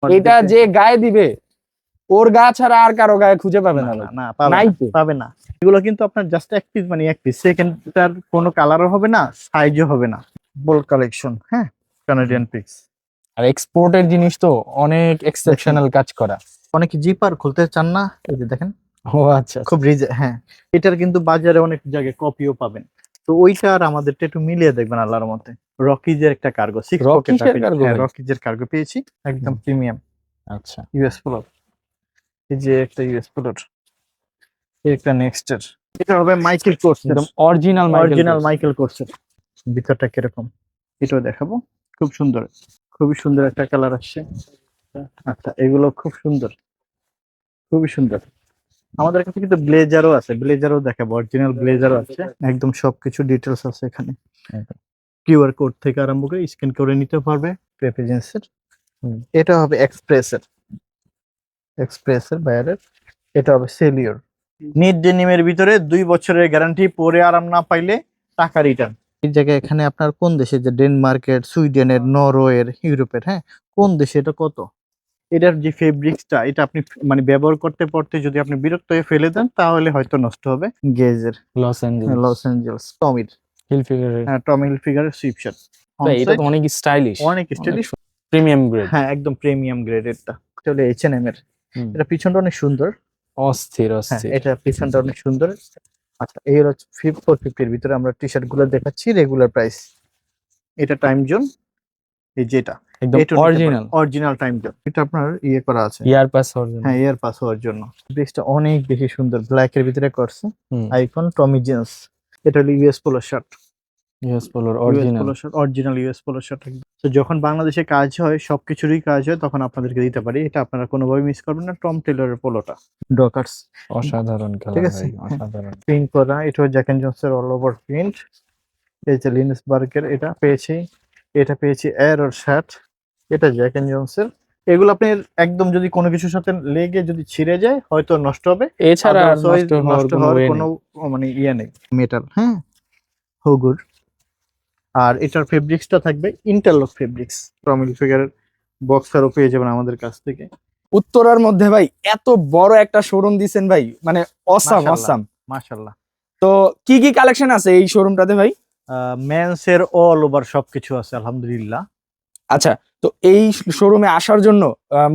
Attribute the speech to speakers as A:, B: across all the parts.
A: এটা যে গায়ে দিবে ওর গা ছাড়া আর কারো গায়ে খুঁজে পাবে না।
B: না
A: নাই তো।
B: পাবে না। এগুলো কিন্তু আপনার জাস্ট এক পিস, মানে এক পিস, সেকেন্ডটার কোনো কালারও হবে না, সাইজও হবে না। বোল্ড কালেকশন, হ্যাঁ, কানাডিয়ান পিক্স।
A: আর এক্সপোর্টের জিনিস তো অনেক এক্সেপশনাল কাজ করা।
B: অনেকে জিপার খুলতে চান না, এই যে দেখেন
A: ও আচ্ছা,
B: খুব হ্যাঁ, এটার কিন্তু বাজারে অনেক জায়গায় কপিও পাবেন। তো ওইটা আর আমাদেরটা একটু মিলিয়ে দেখবেন আল্লাহর মতে। রকিজের একটা কার্গো, 6 পকেট কার্গো, রকিজের কার্গো পেয়েছি, একদম প্রিমিয়াম।
A: আচ্ছা,
B: ইউএস পোলার, এই যে একটা ইউএস পোলার, একটা নেক্সটের, এটা হবে মাইকেল কোর্স,
A: একদম অরিজিনাল
B: মাইকেল কোর্সের। ভিতরটা কিরকম এটাও দেখাবো, খুব সুন্দর, খুবই সুন্দর একটা কালার আসছে। আচ্ছা, এগুলো খুব সুন্দর, খুবই সুন্দর। আমাদের কাছে কিন্তু ব্লেজারও আছে, ব্লেজারও দেখাবো, অরিজিনাল ব্লেজারও আছে, একদম সবকিছু ডিটেলস আছে এখানে। কিউআর কোড থেকে আরম্ভ করে স্ক্যান করে নিতে পারবে প্রেফারেন্সের। এটা হবে এক্সপ্রেসের বাইরের, এটা হবে সেলিওর। নিট ডেনিমের ভিতরে 2 বছরের গ্যারান্টি, পরে আরাম না পাইলে টাকা রিটার্ন। এই জায়গায় এখানে আপনার কোন দেশে, যে ডেনমার্কের, সুইডেনের, নরওয়ের, ইউরোপের, হ্যাঁ, কোন দেশে এটা কত, এটার যে ফেব্রিক্সটা, এটা আপনি মানে ব্যবহার করতে পড়তে যদি আপনি বিরক্ত হয়ে ফেলে দেন তাহলে হয়তো নষ্ট হবে। গেজের লস অ্যাঞ্জেলস টমির
A: হিলফিগার,
B: টমি হিলফিগারের সুইপশার্ট,
A: এটা তো অনেক স্টাইলিশ,
B: অনেক স্টাইলিশ,
A: প্রিমিয়াম গ্রেড।
B: হ্যাঁ, একদম প্রিমিয়াম গ্রেডেরটা। চলে H&M এর, এটা পিছনটা অনেক সুন্দর,
A: অস্থির
B: হ্যাঁ,
A: অস্থির।
B: এটা পিছনটা অনেক সুন্দর। আচ্ছা, এই হলো 450 এর ভিতরে আমরা টি শার্ট গুলো দেখাচ্ছি, রেগুলার প্রাইস। এটা টাইম জোন, এই যেটা
A: একদম
B: অরিজিনাল টাইম জোন, এটা আপনার ইয়ে করা আছে,
A: ইয়ার পাস হওয়ার জন্য।
B: হ্যাঁ, ইয়ার পাস হওয়ার জন্য। ড্রেসটা অনেক বেশি সুন্দর, ব্ল্যাক এর ভিতরে করছে, আইকন টমি জিন্স। এটা হলো ইউএস পোলো শার্ট,
A: ইউএস পোলোর
B: অরিজিনাল ইউএস পোলো শার্ট। তো যখন বাংলাদেশে কাজ হয়, সবকিছুরই কাজ হয়, তখন আপনাদেরকে দিতে পারি। এটা আপনারা কোনোভাবে মিস করবেন না, টম টেলরের পোলোটা, ডকার্স,
A: অসাধারণ কালার,
B: ঠিক আছে,
A: অসাধারণ
B: প্রিন্ট করা। এটা জ্যাক এন্ড জোনসের অল ওভার প্রিন্ট। এই যে লিনেসবার্গের এটা পেয়েছি, এটা পেয়েছি এরর শার্ট, এটা জ্যাক এন্ড জোনসের। এগুলো আপনি একদম যদি কোনো কিছুর সাথে লেগে যদি ছিঁড়ে যায় হয়তো নষ্ট হবে,
A: এছাড়া
B: নষ্ট হওয়ার কোনো মানে ইয়ে নেই। মেটাল, হ্যাঁ, হোগুর। আর এটার ফেব্রিক্সটা থাকবে ইন্টারলক ফেব্রিক্স, টমি হিলফিগারের বক্সারও পেয়ে যাবেন আমাদের কাছ থেকে।
A: উত্তরার মধ্যে ভাই এত বড় একটা শোরুম দিছেন ভাই, মানে অসাম।
B: মাশাআল্লাহ।
A: তো কি কি কালেকশন আছে এই শোরুমটাতে ভাই?
B: মেন্স এর অল ওভার সবকিছু আছে আলহামদুলিল্লাহ।
A: আচ্ছা, তো এই শোরুমে আসার জন্য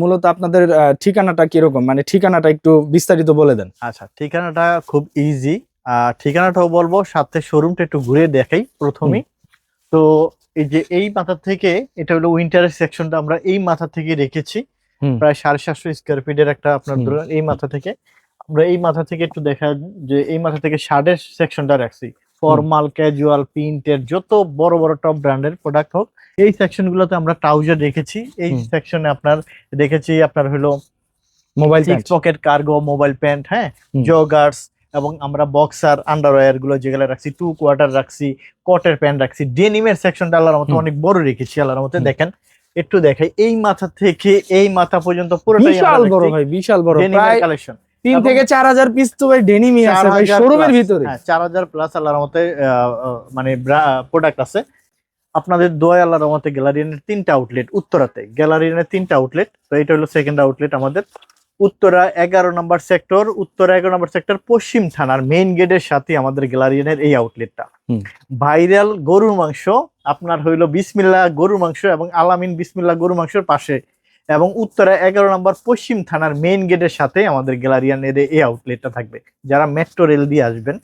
A: মূলত আপনাদের ঠিকানাটা কিরকম, মানে ঠিকানাটা একটু বিস্তারিত বলে দেন।
B: আচ্ছা, ঠিকানাটা খুব ইজি, ঠিকানাটাও বলবো, সাথে শোরুমটা একটু ঘুরে দেখাই প্রথমেই। তো এই যে এই মাথা থেকে, এটা হলো উইন্টারের সেকশনটা আমরা এই মাথা থেকে রেখেছি, প্রায় 750 স্কোয়ার ফিটের একটা, আপনার ধরুন এই মাথা থেকে আমরা এই মাথা থেকে একটু দেখা, যে এই মাথা থেকে শার্টের সেকশনটা রাখছি, ফর্মাল, ক্যাজুয়াল, প্রিন্টের, যত বড় বড় টপ ব্র্যান্ডের প্রোডাক্ট হোক। এই সেকশন গুলোতে আমরা ট্রাউজার রেখেছি। এই সেকশনে আপনার রেখেছি আপনার হলো
A: mobile,
B: 6 pocket cargo, mobile pant, হ্যাঁ, জগার্স, এবং আমরা বক্সার, আন্ডারওয়্যার গুলো যেগুলো রাখছি, 2 কোয়ার্টার রাখছি, কটের প্যান্ট রাখছি। ডেনিমের সেকশনটা আল্লাহর মতো অনেক বড় রেখেছি, আল্লাহর মতো। দেখেন, একটু দেখাই, এই মাথা থেকে এই মাথা পর্যন্ত পুরোটাই
A: বিশাল বড় ভাই, বিশাল বড়, প্রায়
B: কালেকশন।
A: 3 থেকে 4000 পিস তো ভাই ডেনিমই আছে ভাই শোরুমের ভিতরে।
B: হ্যাঁ, 4000 প্লাস আল্লাহর মতে মানে প্রোডাক্ট আছে। আপনাদের দোয়া আল্লাহর রহমতে গ্যালারিয়ানের 3টা আউটলেট উত্তরাতে, গ্যালারিয়ানের 3টা আউটলেট। তো এটা হলো সেকেন্ড আউটলেট আমাদের, উত্তরা 11 নম্বর সেক্টর, উত্তরা 11 নম্বর সেক্টর, পশ্চিম থানার মেইন গেটের সাথে আমাদের গ্যালারিয়ানের এই আউটলেটটা। ভাইরাল গরুর মাংস আপনার হইলো বিসমিল্লাহ গরুর মাংস এবং আলামিন বিসমিল্লাহ গরুর মাংসের পাশে, এবং উত্তরা 11 নম্বর পশ্চিম থানার মেইন গেটের সাথে আমাদের গ্যালারিয়ানের এই আউটলেটটা থাকবে। যারা মেট্রো রেল দিয়ে আসবেন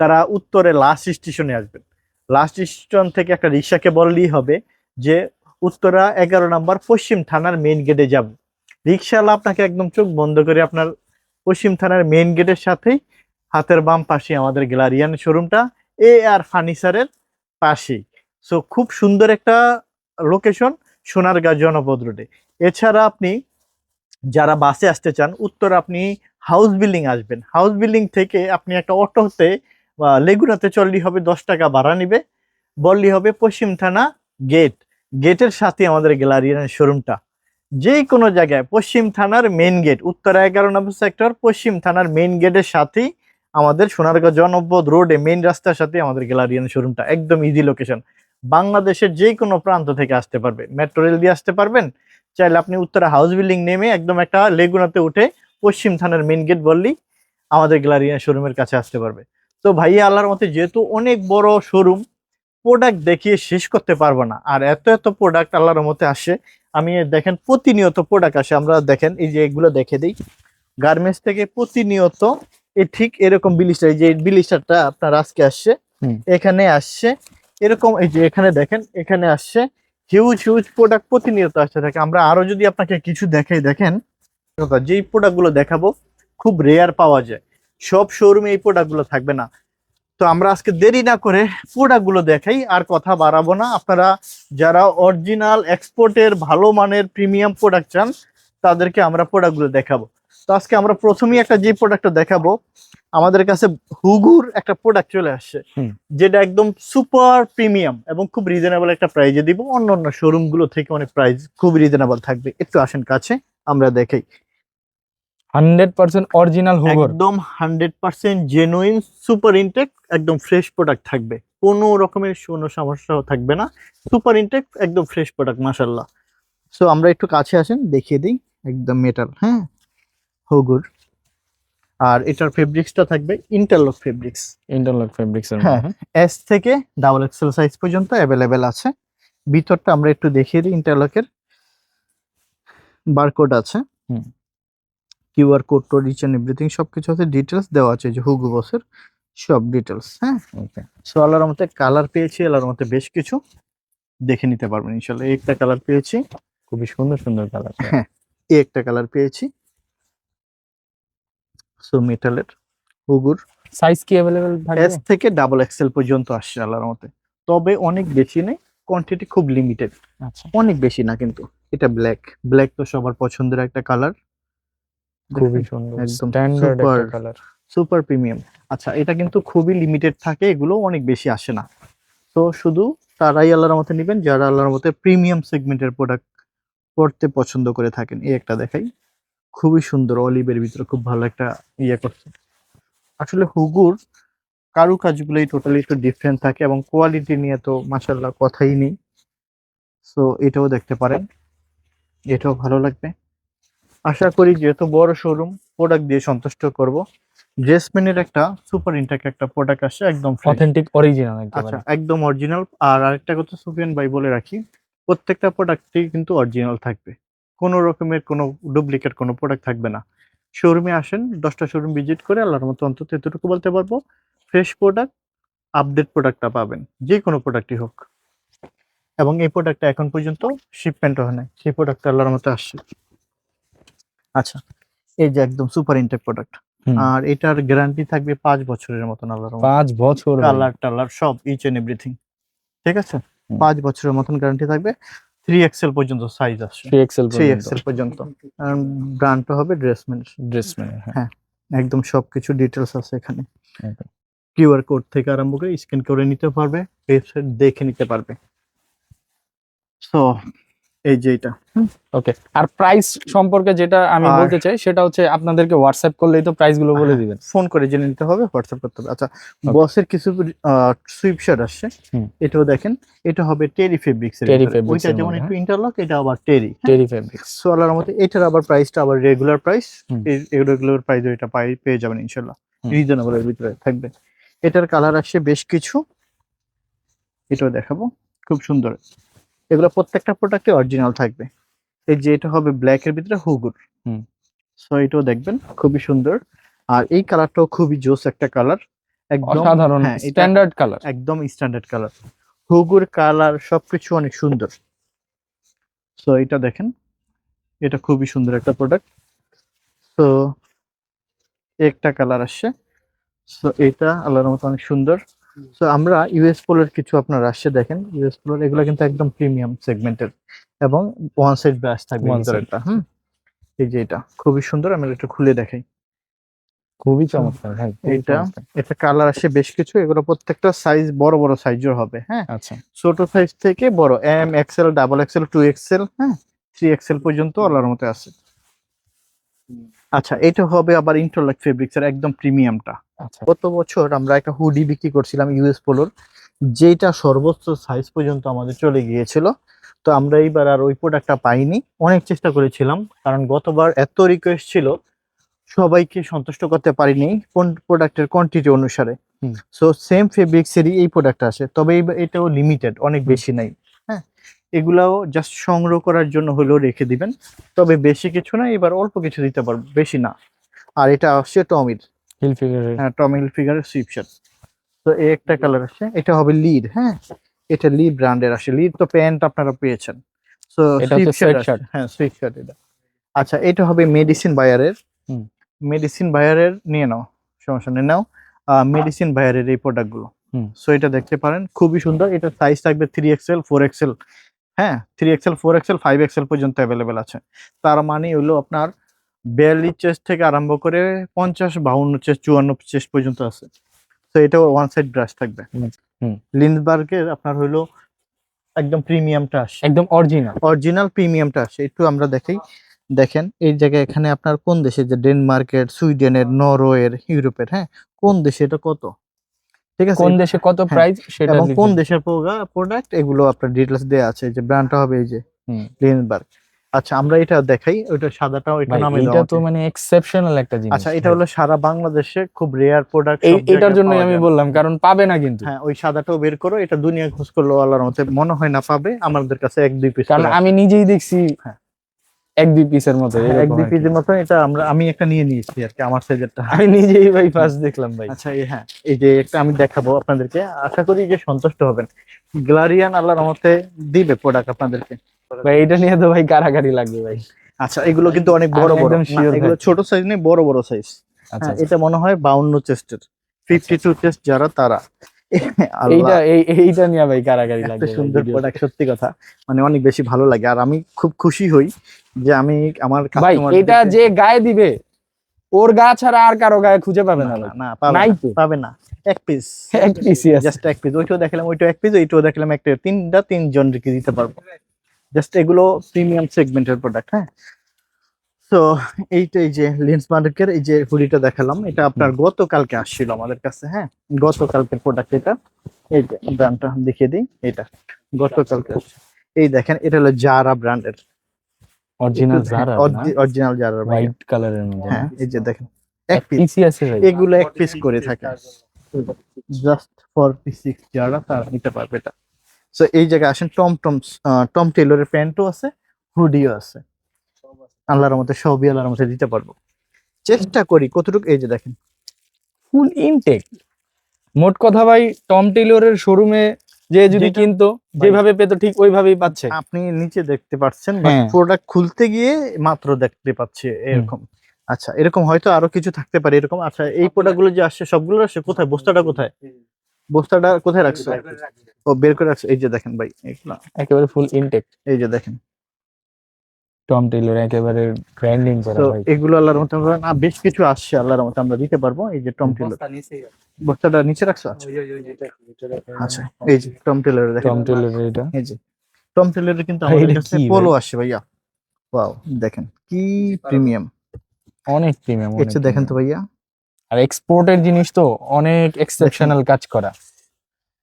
B: তারা উত্তরে লাস্ট স্টেশনে আসবেন, লাস্ট স্টেশন থেকে একটা রিক্সাকে বললেই হবে যে উত্তরা 11 নম্বর পশ্চিম থানার মেইন গেটে যাব। রিক্সাওয়ালা আপনাকে একদম চোখ বন্ধ করে আপনার পশ্চিম থানার মেইন গেটের সাথেই হাতের বাম পাশে আমাদের গ্যালারিয়ান শোরুমটা, আর ফার্নিচারের পাশেই। সো খুব সুন্দর একটা লোকেশন, সোনারগাঁ জনপদ রোডে। এছাড়া আপনি যারা বাসে আসতে চান, উত্তর আপনি হাউস বিল্ডিং আসবেন, হাউস বিল্ডিং থেকে আপনি একটা অটোতে বা লেগুনাতে চললেই হবে, 10 টাকা ভাড়া নিবে, বললেই হবে পশ্চিম থানা গেটের সাথে আমাদের গ্যালারিয়ানের শোরুমটা। যে কোনো জায়গায় পশ্চিম থানার মেইন গেট, উত্তরা 11 নম্বর সেক্টর, পশ্চিম থানার মেইন গেটের সাথেই আমাদের সোনারগাঁ জনপদ রোডে মেইন রাস্তার সাথে আমাদের গ্যালারিয়ান শোরুমটা, একদম ইজি লোকেশন। বাংলাদেশের যে কোনো প্রান্ত থেকে আসতে পারবে, মেট্রো রেল দিয়ে আসতে পারবেন, চাইলে আপনি উত্তরা হাউস বিল্ডিং নেমে একদম একটা লেগুনাতে উঠে পশ্চিম থানার মেইন গেট বললেই আমাদের গ্যালারিয়া শোরুমের কাছে আসতে পারবে। তো ভাইয়া আল্লাহর মতে যেহেতু অনেক বড় শোরুম, প্রোডাক্ট দেখিয়ে শেষ করতে পারবো না। আর এত এত প্রোডাক্ট আল্লাহর মতে আসে, আমি দেখেন প্রতিনিয়ত প্রোডাক্ট আসে। আমরা দেখেন এই যে এগুলো দেখে দিই, গার্মেন্টস থেকে প্রতিনিয়ত এই ঠিক এরকম বিলিস্টার, এই যে বিলিস্টারটা আপনার আজকে আসছে,
A: হুম।
B: এখানে আসছে এরকম, এই যে এখানে দেখেন এখানে আসছে, হিউজ হিউজ প্রোডাক্ট প্রতিনিয়ত আসতে থাকে। আমরা আরো যদি আপনাকে কিছু দেখাই, দেখেন যেই প্রোডাক্ট গুলো দেখাবো খুব রেয়ার পাওয়া যায়, সব শোরুমে এই প্রোডাক্ট গুলো থাকবে না। তো আমরা আজকে দেরি না করে প্রোডাক্ট গুলো দেখাই, আর কথা বাড়াবো না। আপনারা যারা অরিজিনাল এক্সপোর্টের ভালো মানের প্রিমিয়াম প্রোডাক্ট চান, তাদেরকে আমরা প্রোডাক্ট গুলো দেখাবো। তো আজকে আমরা প্রথমেই একটা যে প্রোডাক্টটা দেখাবো, আমাদের কাছে হুগুর একটা প্রোডাক্ট চলে আসছে,
A: হুম।
B: যেটা একদম সুপার প্রিমিয়াম এবং খুব রিজনেবল একটা প্রাইজে দিব। অন্য অন্য শোরুম গুলো থেকে অনেক প্রাইস খুব রিজনেবল থাকবে। একটু আসেন কাছে আমরা দেখাই।
A: 100% অরিজিনাল হুগর।
B: একদম 100% জেনুইন সুপার ইনটেক, একদম ফ্রেশ প্রোডাক্ট থাকবে, কোনো রকমের কোনো সমস্যাও থাকবে না। সুপার ইনটেক একদম ফ্রেশ প্রোডাক্ট, মাশাআল্লাহ। সো আমরা একটু কাছে আসেন দেখিয়ে দিই, একদম মেটাল, হ্যাঁ, হুগুর। আর এটার ফেব্রিক্সটা থাকবে ইন্টারলক ফেব্রিক্স।
A: ইন্টারলক ফেব্রিক্স এর
B: হ্যাঁ,
A: মধ্যে।
B: এস থেকে ডাবল এক্সেল সাইজ পর্যন্ত অ্যাভেলেবেল আছে। ভিতরটা আমরা একটু দেখিয়ে দিই, ইন্টারলকের বারকোড আছে,
A: হুম।
B: কিউআর কোড টোড ইচ এন্ড এভরিথিং সবকিছু আছে, ডিটেলস দেওয়া আছে, যে হুগু বসের সব ডিটেলস। হ্যাঁ,
A: ওকে।
B: সো আল্লাহর মতে কালার পেয়েছি, আল্লাহর মতে বেশ কিছু দেখে নিতে পারবেন ইনশাল্লাহ। একটা কালার পেয়েছি,
A: খুবই সুন্দর সুন্দর কালার।
B: হ্যাঁ, একটা কালার পেয়েছি। সো মেটালের হুগুর
A: সাইজ কি अवेलेबल থাকবে?
B: এস থেকে ডাবল এক্সেল পর্যন্ত আসছে আল্লাহর মতে, তবে অনেক বেশি নেই, কোয়ান্টিটি খুব লিমিটেড,
A: আচ্ছা।
B: অনেক বেশি না কিন্তু। এটা ব্ল্যাক, ব্ল্যাক তো সবার পছন্দের একটা কালার,
A: খুবই সুন্দর,
B: একদম
A: স্ট্যান্ডার্ড
B: সুপার
A: একটা কালার।
B: Super premium. আচ্ছা, এটা কিন্তু খুবই লিমিটেড থাকে, এগুলো অনেক বেশি আসে না। তো শুধু তারাই আল্লাহর মতে নেবেন যারা আল্লাহর মতে প্রিমিয়াম সেগমেন্টের প্রোডাক্ট পড়তে পছন্দ করে থাকেন। এই একটা দেখাই, খুবই সুন্দর, অলিভের ভিতরে খুব ভালো একটা ইয়ে করছে। আসলে হুগুর কারুকাজগুলোই টোটালি একটু ডিফারেন্ট থাকে, এবং কোয়ালিটি নিয়ে তো মাশাআল্লাহ কথাই নেই। সো এটাও দেখতে পারেন, এটাও ভালো লাগবে। আশা করি যেহেতু বড় শোরুম, প্রোডাক্ট দিয়ে সন্তুষ্ট করব। ড্রেসম্যানের একটা সুপার ইনটেক একটা প্রোডাক্ট আসছে, একদম fresh।
A: অথেন্টিক অরিজিনাল
B: আচ্ছা,
A: একেবারে।
B: একদম অরিজিনাল। আর আরেকটা কথা সুফিয়ান ভাই বলে রাখি, প্রত্যেকটা প্রোডাক্টই কিন্তু অরিজিনাল থাকবে, কোনো রকমের কোনো ডুপ্লিকেট কোনো প্রোডাক্ট থাকবে না। শোরুমে আসেন, 10টা শোরুম ভিজিট করে আল্লাহর মতো অন্তত এতটুকু বলতে পারবো, ফ্রেশ প্রোডাক্ট, আপডেট প্রোডাক্টটা পাবেন, যে কোনো প্রোডাক্টই হোক। এবং এই প্রোডাক্টটা এখন পর্যন্ত শিপমেন্ট হয় নাই, সেই প্রোডাক্টটা আল্লাহর মতো আসছে। আচ্ছা, এই যে একদম সুপার ইনটেক প্রোডাক্ট,
A: হুম।
B: আর এটার গ্যারান্টি থাকবে 5 বছরের মতন আল্লাহর মতো।
A: 5 বছর ভাই।
B: কালার টালার সব ইচ এন্ড এভরিথিং, ঠিক আছে।
A: হুম।
B: 5 বছরের মতন গ্যারান্টি থাকবে। 3XL পর্যন্ত সাইজ আসছে,
A: 3XL পর্যন্ত
B: 3XL পর্যন্ত। ব্র্যান্ডটা হবে ড্রেসম্যান।
A: ড্রেসম্যান। হ্যাঁ।
B: হ্যাঁ, একদম সবকিছু ডিটেলস আছে এখানে।
A: Okay.
B: কিউআর কোড থেকে আরম্ভ করে স্ক্যান করে নিতে পারবে, ওয়েবসাইট দেখে নিতে পারবে। সো এই যে এটা,
A: ওকে। আর প্রাইস সম্পর্কে যেটা আমি
B: আর-
A: বলতে চাই সেটা হচ্ছে আপনাদেরকে হোয়াটসঅ্যাপ করলেই তো প্রাইস গুলো বলে দিবেন।
B: ফোন করে জেনে নিতে হবে, হোয়াটসঅ্যাপ করতে হবে। আচ্ছা,
A: Okay.
B: বসের কিছু সুইপ শার্ট আসছে,
A: হুম।
B: এটাও দেখেন, এটা হবে টেরি ফেব্রিক্স এর
A: টেরি
B: ভিতরে।
A: ফেব্রিক্স
B: ওইটা
A: এর
B: যেমন
A: মধ্যে,
B: একটু ইন্টারলক, এটা আবার টেরি।
A: টেরি ফেব্রিক্স।
B: সো আল্লাহর মতে এটার আবার প্রাইসটা আবার রেগুলার প্রাইস,
A: হুম।
B: এই রেগুলার প্রাইস এটা পেয়ে যাবেন ইনশাল্লাহ,
A: হুম।
B: রিজনেবল এর ভিতরে থাকবে। এটার কালার আসছে বেশ কিছু, এটাও দেখাবো, খুব সুন্দর। এগুলো প্রত্যেকটা প্রোডাক্টে অরিজিনাল থাকবে। এই যে এটা হবে ব্ল্যাক এর ভিতরে হুগুর।
A: হুম।
B: সো এটাও দেখবেন, খুবই সুন্দর। আর এই কালারটাও খুবই জোস একটা কালার, একদম।
A: অসাধারণ
B: হ্যাঁ, এটা
A: স্ট্যান্ডার্ড কালার।
B: একদম স্ট্যান্ডার্ড কালার, হুগুর কালার সবকিছু অনেক সুন্দর। সো এটা দেখেন, এটা খুবই সুন্দর একটা প্রোডাক্ট। তো একটা কালার আসছে, সো এটা আল্লাহর মতো অনেক সুন্দর। সো আমরা ইউএস পোলোর কিছু আপনার আসছে, দেখেন ইউএস পোলোর, এগুলো কিন্তু একদম প্রিমিয়াম সেগমেন্টের, এবং ওয়ান সাইড ব্রাশ থাকবে
A: One
B: ভিতরে
A: side।
B: একটা। এই যে এটা খুবই সুন্দর, আমি একটু খুলে দেখাই।
A: খুবই চমৎকার ভাই, খুবই
B: এটা
A: চমৎকার।
B: এটা কালার আসে বেশ কিছু, এগুলো প্রত্যেকটা সাইজ বড় বড় সাইজের হবে। হ্যাঁ,
A: আচ্ছা।
B: ছোট সাইজ থেকে বড় M Excel, double XL, 2XL, হ্যাঁ, 3XL পর্যন্ত আল্লাহর মতো আছে। আচ্ছা, এটা হবে আবার ইন্টারলক ফেব্রিক্স এর একদম প্রিমিয়ামটা।
A: আচ্ছা।
B: গত বছর আমরা একটা হুডি বিক্রি করছিলাম ইউএস পোলোর, যেটা সর্বোচ্চ সাইজ পর্যন্ত আমাদের চলে গিয়েছিল। তো আমরা এইবার আর ওই প্রোডাক্টটা পাইনি, অনেক চেষ্টা করেছিলাম, কারণ গতবার এত রিকোয়েস্ট ছিল, সবাইকে সন্তুষ্ট করতে পারিনি কোন প্রোডাক্টের কোয়ান্টিটি অনুসারে।
A: হুম।
B: সো সেম ফেব্রিক্সেরই এই প্রোডাক্ট আসে, তবে এটাও লিমিটেড, অনেক বেশি নাই। হ্যাঁ, এগুলাও জাস্ট সংগ্রহ করার জন্য হলেও রেখে দিবেন, তবে বেশি কিছু না, এবার অল্প কিছু দিতে পারবো, বেশি না। আর এটা আসছে টমির,
A: হিল ফিগারের।
B: হ্যাঁ টমি হিলফিগারের সুইপশার্ট। তো এই একটা কালার আসছে, এটা হবে লিড। হ্যাঁ, এটা লিড ব্র্যান্ডের আসে, লিড তো প্যান্ট আপনারা পেয়েছেন। সো
A: এটা হচ্ছে sweatshirt।
B: হ্যাঁ সুইপশার্ট এটা। আচ্ছা, এটা হবে মেডিসিন বায়ারের।
A: হুম।
B: মেডিসিন বায়ারের নিয়ে নাও, সমস্যা নেই, নাও। মেডিসিন বায়ারের এই প্রোডাক্ট গুলো।
A: হুম।
B: সো এটা দেখতে পারেন, খুবই সুন্দর। এটা সাইজ থাকবে 3XL 4XL। হ্যাঁ, 3XL 4XL 5XL পর্যন্ত অ্যাভেলেবেল আছে। তার মানে হলো আপনার 42 চেস্ট থেকে আরম্ভ করে 50, 52 চেস্ট, 54 চেস্ট পর্যন্ত আছে। তো এটা ওয়ান সাইড ব্রাশ থাকবে।
A: হুম।
B: লিন্ডবার্গের আপনার হলো একদম প্রিমিয়ামটা আসে,
A: একদম অরিজিনাল।
B: অরিজিনাল প্রিমিয়ামটা আসে। একটু আমরা দেখাই, দেখেন এই জায়গায় এখানে আপনার কোন দেশে, যে ডেনমার্কের, সুইডেনের, নরওয়ের, ইউরোপের। হ্যাঁ, কোন দেশে এটা কত, ঠিক আছে,
A: কোন দেশে কত
B: হ্যাঁ,
A: প্রাইস সেটা
B: এবং
A: লিখে
B: কোন
A: দিন।
B: দেশের প্রোডাক্ট, এগুলো আপনার ডিটেলস দেওয়া আছে। যে ব্র্যান্ডটা হবে এই যে
A: হুম।
B: লিন্ডবার্গ। আচ্ছা, আমরা এটা দেখাই, ওইটা সাদাটাও এটা
A: ভাই
B: নামে
A: এটা
B: দেওয়া
A: তো
B: আছে।
A: মানে এক্সেপশনাল একটা জিনিস।
B: আচ্ছা, এটা হলো সারা বাংলাদেশে খুব রেয়ার প্রোডাক্ট,
A: এটার জন্যই আমি বললাম, কারণ পাবে না কিন্তু।
B: হ্যাঁ, ওই সাদাটাও বের করো, এটা দুনিয়া খোঁজ করলো আল্লাহর মতে মনে হয় না পাবে, আমাদের কাছে 1-2 পিস
A: কারণ আমি নিজেই দেখছি
B: হ্যাঁ।
A: 1-2 পিসের মতো এরকম
B: 1-2
A: আর কি।
B: পিসের মতো। এটা আমি একটা নিয়ে নিয়েছি আর কি, আমার সাইজেরটা।
A: আমি নিজেই ভাই ফার্স্ট দেখলাম ভাই।
B: আচ্ছা, হ্যাঁ, এই যে একটা আমি দেখাবো আপনাদেরকে, আশা করি যে সন্তুষ্ট হবেন। গ্লারিয়ান আল্লাহর রহমতে দিবে প্রোডাক্ট আপনাদেরকে।
A: ভাই এটা নিয়ে তো ভাই কারাকারি লাগবে ভাই।
B: আচ্ছা, এগুলো কিন্তু অনেক বড়
A: আমি
B: বড়
A: একদম
B: না,
A: sure
B: এগুলো
A: থাকি।
B: ছোট সাইজ নেই, বড় বড় সাইজ।
A: আচ্ছা
B: হ্যাঁ, এটা মনে হয় 52 চেস্টের, 52 চেস্ট যারা তারা। আল্লাহ,
A: এইটা নিয়ে ভাই কারাকারি
B: এত
A: লাগবে ভাই
B: সুন্দর
A: ভিডিওতে।
B: প্রোডাক্ট, সত্যি কথা, মানে অনেক বেশি ভালো লাগে। আর আমি খুব খুশি হই যে আমি আমার
A: ভাই
B: কাস্টমার,
A: এটা যে গায়ে দিবে, ওর গা ছাড়া আর কারো গায়ে খুঁজে পাবে
B: না
A: না
B: না
A: ভাই।
B: না, পাবে
A: নাই
B: না,
A: তো।
B: পাবে না। এক পিস,
A: এক পিসই আছে।
B: জাস্ট এক পিস। ওইটাও দেখালাম, ওইটাও এক পিস, ওইটাও দেখালাম, একটা, তিনজন রেখে দিতে পারবো। জাস্ট এগুলো প্রিমিয়াম সেগমেন্টের প্রোডাক্ট। হ্যাঁ, তো এইটা, এই যে লেন্স মার্কের এই যে হুডিটা দেখালাম, এটা আপনার গতকালকে আসছিল আমাদের কাছে। হ্যাঁ, গতকালকের প্রোডাক্ট এটা। এই যে ব্র্যান্ডটা দেখিয়ে দিই, এটা গতকালকে আসছে। এই দেখেন, এটা হলো জারা ব্র্যান্ডের,
A: অরিজিনাল জারা না,
B: অরিজিনাল জারা ভাই।
A: হোয়াইট কালারের মধ্যে।
B: হ্যাঁ, এই যে দেখেন, এক
A: এক
B: পিস,
A: পিসই আছে ভাই।
B: এগুলো এক পিস করে থাকে, জাস্ট 46 যারা তারা নিতে পারবে এটা। সো এই জায়গায় আসেন, টম টেলরের প্যান্টও আছে, হুডিও আছে। আল্লাহর মধ্যে সবই আল্লাহর মধ্যে দিতে পারবো, চেষ্টা করি কতটুকু। এই যে দেখেন,
A: ফুল ইনটেক। মোট কথা ভাই, টম টেইলরের শোরুমে যে যদি
B: যেটা-
A: কিনতো, যেভাবে পেতো ঠিক ওইভাবেই পাচ্ছে।
B: আপনি নিচে দেখতে পাচ্ছেন,
A: হ্যাঁ।
B: প্রোডাক্ট খুলতে গিয়ে মাত্র দেখতে পাচ্ছে এরকম। আচ্ছা, এরকম হয়তো আরো কিছু থাকতে পারে এরকম। আচ্ছা, এই প্রোডাক্ট গুলো যে আসছে, সবগুলো আসছে কোথায়, বস্তাটা কোথায়, বস্তাটা কোথায় রাখছো? ও বের করে রাখছো, এই যে দেখেন ভাই, এগুলা
A: একেবারে ফুল ইনটেক।
B: এই যে দেখেন।
A: টম টেইলর একেবারে ব্র্যান্ডিং করা
B: তো
A: ভাই।
B: এগুলো আল্লাহর মতো বেশ কিছু আসছে, আল্লাহর মতো আমরা দিতে পারবো। এই যে টম টেলর, বস্তাটা নিচে রাখছো? আচ্ছা, আচ্ছা, এই যে টম টেলর দেখেন,
A: টম টেইলর এটা
B: এই যে টম টেলরের কিন্তু
A: ভাই,
B: আমাদের
A: এটা
B: কাছে
A: কি ভাই?
B: পোলো আসছে ভাইয়া। ওয়াও, দেখেন কি প্রিমিয়াম।
A: অনেক প্রিমিয়াম।
B: এসে দেখেন তো ভাইয়া,
A: আর এক্সপোর্টের জিনিস তো অনেক এক্সেপশনাল কাজ করা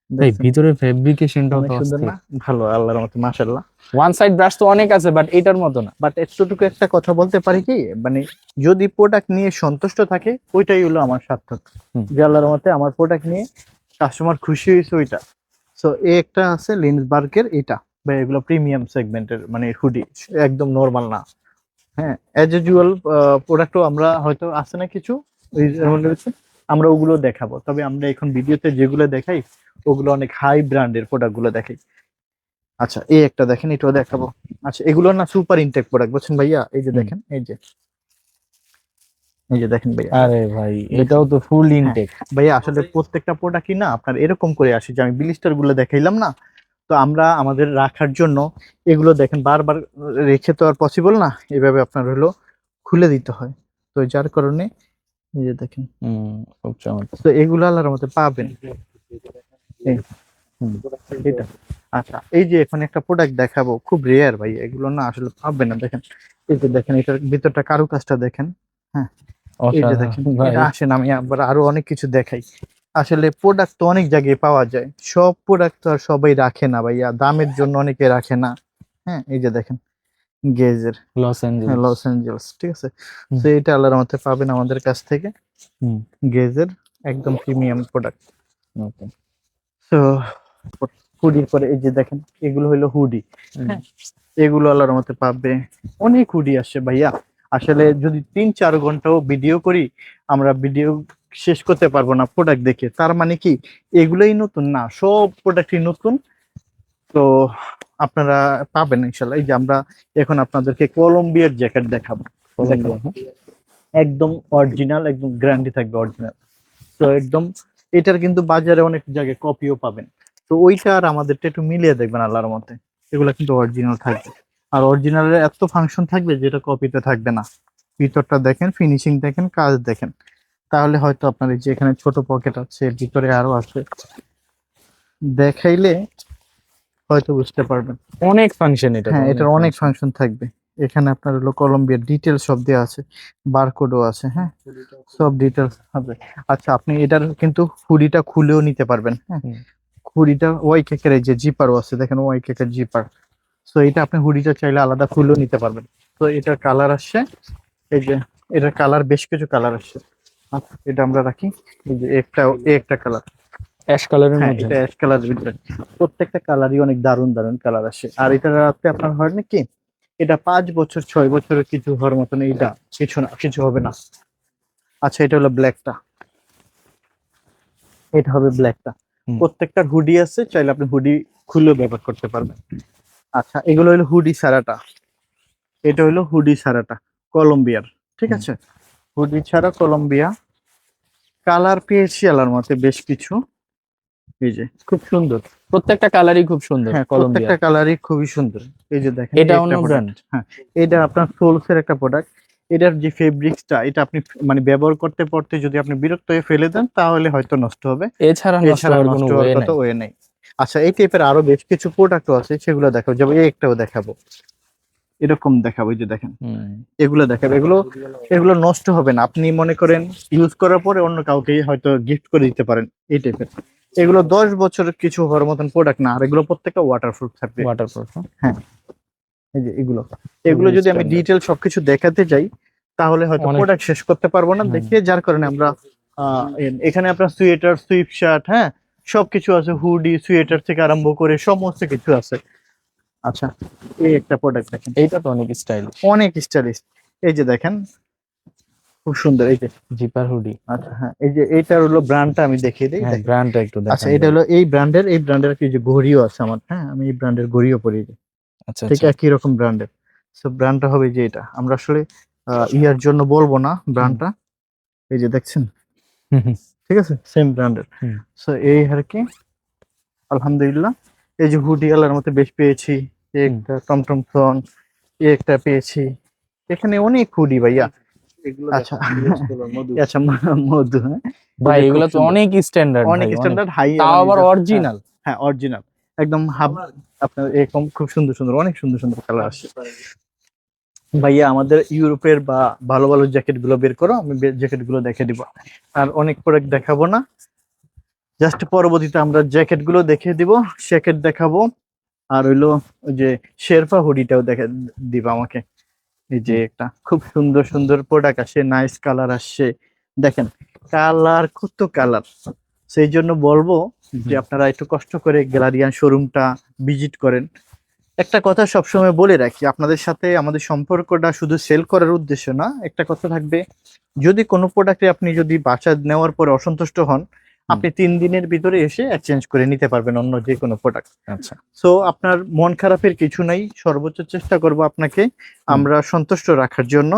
A: ভাই।
B: দেখছেন?
A: ভিতরে ফেব্রিকেশনটাও
B: অনেক
A: তো
B: সুন্দর
A: অস্থির।
B: না? ভালো, আল্লাহর মতো, মাশাআল্লাহ।
A: ওয়ান সাইড ব্রাশ তো অনেক আছে, বাট এটার মতো না।
B: বাট এতটুকু একটা কথা বলতে পারি কি, মানে যদি প্রোডাক্ট নিয়ে সন্তুষ্ট থাকে, ওইটাই হলো আমার সার্থক।
A: হুম।
B: যে আল্লাহর মতে আমার প্রোডাক্ট নিয়ে কাস্টমার খুশি হয়েছে, ওইটা। সো এই একটা আছে লিন্সবার্গের, এটা বা এগুলো প্রিমিয়াম সেগমেন্টের, মানে হুডি, একদম নরমাল না। হ্যাঁ, অ্যাজ ইউজুয়াল প্রোডাক্টও আমরা হয়তো আছে না কিছু, ওই যেমন রয়েছে, আমরা ওগুলো দেখাবো। তবে আমরা এখন ভিডিওতে যেগুলো দেখাই, ওগুলো অনেক হাই ব্র্যান্ডের প্রোডাক্ট গুলো দেখাই। আচ্ছা, এই একটা দেখেন, এটাও দেখাবো। আচ্ছা, এগুলো না সুপার ইনটেক প্রোডাক্ট, বুঝছেন ভাইয়া? এই যে দেখেন, এই যে দেখেন ভাইয়া।
A: আরে ভাই, এটাও তো ফুল
B: হ্যাঁ,
A: ইনটেক
B: ভাইয়া আসলে প্রত্যেকটা প্রোডাক্টই না আপনার এরকম করে আসে, যে আমি ব্লিস্টার গুলো দেখাইলাম না, তো আমরা আমাদের রাখার জন্য এগুলো দেখেন বারবার রেখে তো আর পসিবল না, এভাবে আপনার হলো খুলে দিতে হয়। তো যার কারণে এই যে দেখেন,
A: খুব চমৎকার।
B: তো এগুলো আল্লাহর মধ্যে পাবেন। এই, এটা। আচ্ছা, এই যে এখন একটা প্রোডাক্ট দেখাবো, খুব রেয়ার ভাই, এগুলো না আসলে পাবেন না। দেখেন, এই যে দেখেন, এটার ভিতরটা কারুকাজটা দেখেন। হ্যাঁ, এই যে দেখেন,
A: অসাধারণ ভাই।
B: এটা আসেন আমি আবার আরো অনেক কিছু দেখাই। আসলে প্রোডাক্ট তো অনেক জায়গায় পাওয়া যায়, সব প্রোডাক্ট তো আর সবাই রাখে না ভাইয়া, দামের জন্য অনেকে রাখে না। হ্যাঁ এই যে দেখেন গেজের,
A: লস
B: হ্যাঁ
A: অ্যাঞ্জেলস।
B: লস অ্যাঞ্জেলস, ঠিক আছে।
A: হুম।
B: তো এটা আল্লাহর রহমতে পাবেন আমাদের কাছ থেকে,
A: হুম।
B: গেজের একদম প্রিমিয়াম প্রোডাক্ট।
A: ওকে।
B: তো হুডির পরে এই যে দেখেন এগুলো হলো হুডি, হ্যাঁ এগুলো আল্লাহর রহমতে পাবে। অনেক হুডি আসে ভাইয়া, আসলে যদি 3-4 ঘন্টাও ভিডিও করি আমরা ভিডিও শেষ করতে পারবো না প্রোডাক্ট দেখে। তার মানে কি এগুলোই নতুন না, সব প্রোডাক্টই নতুন। তো আপনারা পাবেন ইনশাল্লাহ। এই যে আমরা এখন আপনাদেরকে কলম্বিয়ার জ্যাকেট দেখাবো,
A: কলম্বিয়া, হ্যাঁ।
B: একদম অরিজিনাল, একদম গ্যারান্টি থাকবে অরিজিনাল। তো একদম এটার কিন্তু বাজারে অনেক জায়গায় কপিও পাবেন, তো ওইটা আর আমাদেরটা একটু মিলিয়ে দেখবেন আল্লাহর মতে, এগুলো কিন্তু অরিজিনাল থাকবে। আর অরিজিনালের এত ফাংশন থাকবে যেটা কপিতে থাকবে না। ভিতরটা দেখেন, ফিনিশিং দেখেন, কাজ দেখেন, তাহলে হয়তো আপনার এই যে এখানে ছোট পকেট আছে, এর ভিতরে আরো আছে, দেখাইলে হয়তো বুঝতে পারবেন।
A: অনেক ফাংশন এটা,
B: হ্যাঁ এটার অনেক ফাংশন থাকবে। এখানে আপনার হলো কলম্বিয়ার ডিটেলস সব দেওয়া আছে, বারকোডও আছে, হ্যাঁ সব ডিটেলস হবে। আচ্ছা আপনি এটার কিন্তু হুডিটা খুলেও নিতে পারবেন, হ্যাঁ
A: হুম।
B: হুডিটা ওয়াই কেকের এই যে জিপারও আছে, দেখেন ওয়াই কেকের জিপার। সো এটা আপনি হুডিটা চাইলে আলাদা খুলেও নিতে পারবেন। তো এটার কালার আসছে, এই যে এটার কালার বেশ কিছু কালার আসছে। আচ্ছা এটা আমরা রাখি, এই যে একটা কালার,
A: অ্যাশ কালারের
B: হ্যাঁ
A: মধ্যে।
B: এটা অ্যাশ কালারের ভিতরে। প্রত্যেকটা কালারই অনেক দারুণ দারুণ কালার আসে। আর এটা রাতে আপনার হয় নাকি এটা 5 বছর 6 বছরের কিছু হওয়ার মতন, এটা কিছু না, কিছু হবে না। আচ্ছা এটা হলো ব্ল্যাকটা, এটা হবে ব্ল্যাকটা।
A: হুম।
B: প্রত্যেকটা হুডি আছে, চাইলে আপনি হুডি খুলেও ব্যবহার করতে পারবেন। আচ্ছা এগুলো হলো হুডি ছাড়াটা, এটা হলো হুডি ছাড়াটা কলম্বিয়ার, ঠিক
A: হুম।
B: আছে। হুডি ছাড়া কলম্বিয়া, কালার পেয়েছি আলার মতে বেশ কিছু, এই যে
A: খুব সুন্দর, প্রত্যেকটা কালারই খুব সুন্দর
B: হ্যাঁ প্রত্যেকটা
A: কলম্বিয়ার।
B: কালারই খুবই সুন্দর। এই যে দেখেন
A: এটা
B: এই
A: অন্য
B: একটা প্রোডাক্ট,
A: ব্র্যান্ড।
B: হ্যাঁ এটা আপনার সোলস এর একটা প্রোডাক্ট। এটার যে ফেব্রিক্সটা এটা আপনি মানে ব্যবহার করতে করতে যদি আপনি বিরক্ত হয়ে ফেলে দেন তাহলে হয়তো নষ্ট হবে,
A: এছাড়া নষ্ট
B: এছাড়া
A: হওয়ার কোনো
B: নষ্ট হওয়ার
A: ওয়ে
B: কত
A: নাই।
B: ওয়ে নেই। আচ্ছা এই টাইপের আরো বেশ কিছু প্রোডাক্টও আছে, সেগুলো দেখাবো, যেমন এই একটাও দেখাবো, এরকম দেখাবো, এই যে দেখেন
A: হুম।
B: এগুলো দেখাবো। এগুলো এগুলো নষ্ট হবে না, আপনি মনে করেন ইউজ করার পরে অন্য কাউকে হয়তো গিফট করে দিতে পারেন, এই টাইপের। এগুলো 10 বছরের কিছু হওয়ার মতন প্রোডাক্ট না, আর এগুলো প্রত্যেকটা ওয়াটারপ্রুফ থাকবে।
A: ওয়াটারপ্রুফ।
B: হ্যাঁ এই যে এগুলো, এগুলো যদি আমি ডিটেল সবকিছু দেখাতে যাই তাহলে হয়তো
A: অনেক।
B: প্রোডাক্ট শেষ করতে পারবো না
A: হুম।
B: দেখিয়ে, যার কারণে আমরা এখানে আপনার সোয়েটার, সুইপ শার্ট, হ্যাঁ সবকিছু আছে, হুডি সোয়েটার থেকে আরম্ভ করে সমস্ত কিছু আছে। আচ্ছা এই একটা প্রোডাক্ট দেখেন,
A: এইটা তো অনেক স্টাইলিশ।
B: অনেক স্টাইলিশ, এই যে দেখেন খুব সুন্দর, এই যে।
A: Zipper hoodie.
B: আচ্ছা হ্যাঁ এই যে এইটার হলো ব্র্যান্ডটা আমি দেখিয়ে দিই,
A: হ্যাঁ
B: দেখেন।
A: ব্র্যান্ডটা একটু
B: আচ্ছা
A: দেখান
B: এটা
A: ভাই।
B: হলো এই ব্র্যান্ডের কি যে ঘড়িও আছে আমার, হ্যাঁ আমি এই ব্র্যান্ডের ঘড়িও পরি,
A: আচ্ছা
B: ঠিক
A: আচ্ছা।
B: একই রকম ব্র্যান্ডের। সো ব্র্যান্ডটা হবে যে এটা, আমরা আসলে ইয়ার জন্য বলবো না ব্র্যান্ডটা, এই যে দেখছেন,
A: হুম হুম
B: ঠিক আছে সেম ব্র্যান্ডের।
A: হুম।
B: সো এই আর কি আলহামদুলিল্লাহ। এই যে হুডি আলার মধ্যে বেশ পেয়েছি, এই
A: হুম।
B: একটা টমটম ফ্রন, এই একটা পেয়েছি, এখানে অনেক হুডি ভাইয়া। আচ্ছা আচ্ছা মধু, হ্যাঁ
A: ভাই
B: এটা খুব
A: এগুলো তো
B: সুন্দর,
A: অনেক স্ট্যান্ডার্ড
B: অনেক
A: ভাই, অনেক।
B: স্ট্যান্ডার্ড হাই,
A: তাও
B: মানে
A: আবার
B: just- হ্যাঁ
A: অরিজিনাল।
B: হ্যাঁ অরিজিনাল, একদম হাব, আপনার এরকম খুব সুন্দর সুন্দর, অনেক সুন্দর সুন্দর কালার আসছে। ভাইয়া আমাদের ইউরোপের বা ভালো ভালো জ্যাকেট গুলো বের করো, আমি জ্যাকেট গুলো দেখে দিব। আর অনেক প্রোডাক্ট দেখাবো না, জাস্ট পরবর্তীতে আমরা জ্যাকেট গুলো দেখে দিব, জ্যাকেট দেখাবো। আর হইলো ওই যে শেরপা হুডিটাও দেখে দিবা আমাকে। এই যে একটা খুব সুন্দর সুন্দর প্রোডাক্ট আসে, নাইস কালার আসছে, দেখেন কালার কত কালার। সেই জন্য বলবো যে আপনারা একটু কষ্ট করে গ্যালারিয়ান শোরুমটা ভিজিট করেন। একটা কথা সবসময় বলে রাখি, আপনাদের সাথে আমাদের সম্পর্কটা শুধু সেল করার উদ্দেশ্য না, একটা কথা থাকবে, যদি কোনো প্রোডাক্টে আপনি যদি বাসা নেওয়ার পরে অসন্তুষ্ট হন, আপনি 3 দিনের ভিতরে এসে এক্সচেঞ্জ করে নিতে পারবেন অন্য যে কোনো প্রোডাক্ট।
A: আচ্ছা।
B: সো আপনার মন খারাপের কিছু নাই, সর্বোচ্চ চেষ্টা করব আপনাকে আমরা সন্তুষ্ট রাখার জন্য।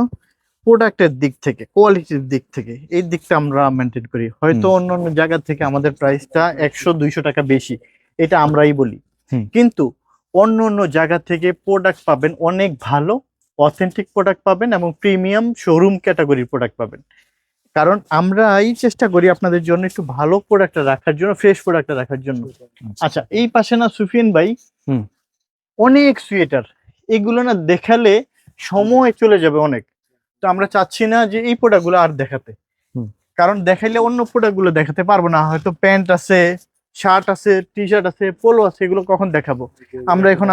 B: প্রোডাক্টের দিক থেকে, কোয়ালিটির দিক থেকে, এই দিকটা আমরা মেনটেন করি। হয়তো অন্য অন্য জায়গা থেকে আমাদের প্রাইসটা 100-200 টাকা বেশি, এটা আমরাই বলি,
A: হুম।
B: কিন্তু অন্য অন্য জায়গা থেকে প্রোডাক্ট পাবেন অনেক ভালো, অথেন্টিক প্রোডাক্ট পাবেন এবং প্রিমিয়াম শোরুম ক্যাটাগরির প্রোডাক্ট পাবেন। কারণ আমরা এই চেষ্টা করি আপনাদের জন্য একটু ভালো প্রোডাক্টটা রাখার জন্য, ফ্রেশ প্রোডাক্টটা রাখার জন্য। আচ্ছা এই পাশে না সুফিয়ান ভাই,
A: হুম।
B: অনেক সোয়েটার, এগুলো না দেখালে সময় চলে যাবে অনেক। তো আমরা চাচ্ছি না যে এই প্রোডাক্টগুলো আর দেখাতে,
A: হুম।
B: কারণ দেখাইলে অন্য প্রোডাক্টগুলো দেখাতে পারবো না, হয়তো প্যান্ট আছে, শার্ট আছে, টি শার্ট আছে, পোলো আছে, এগুলো কখন দেখাবো।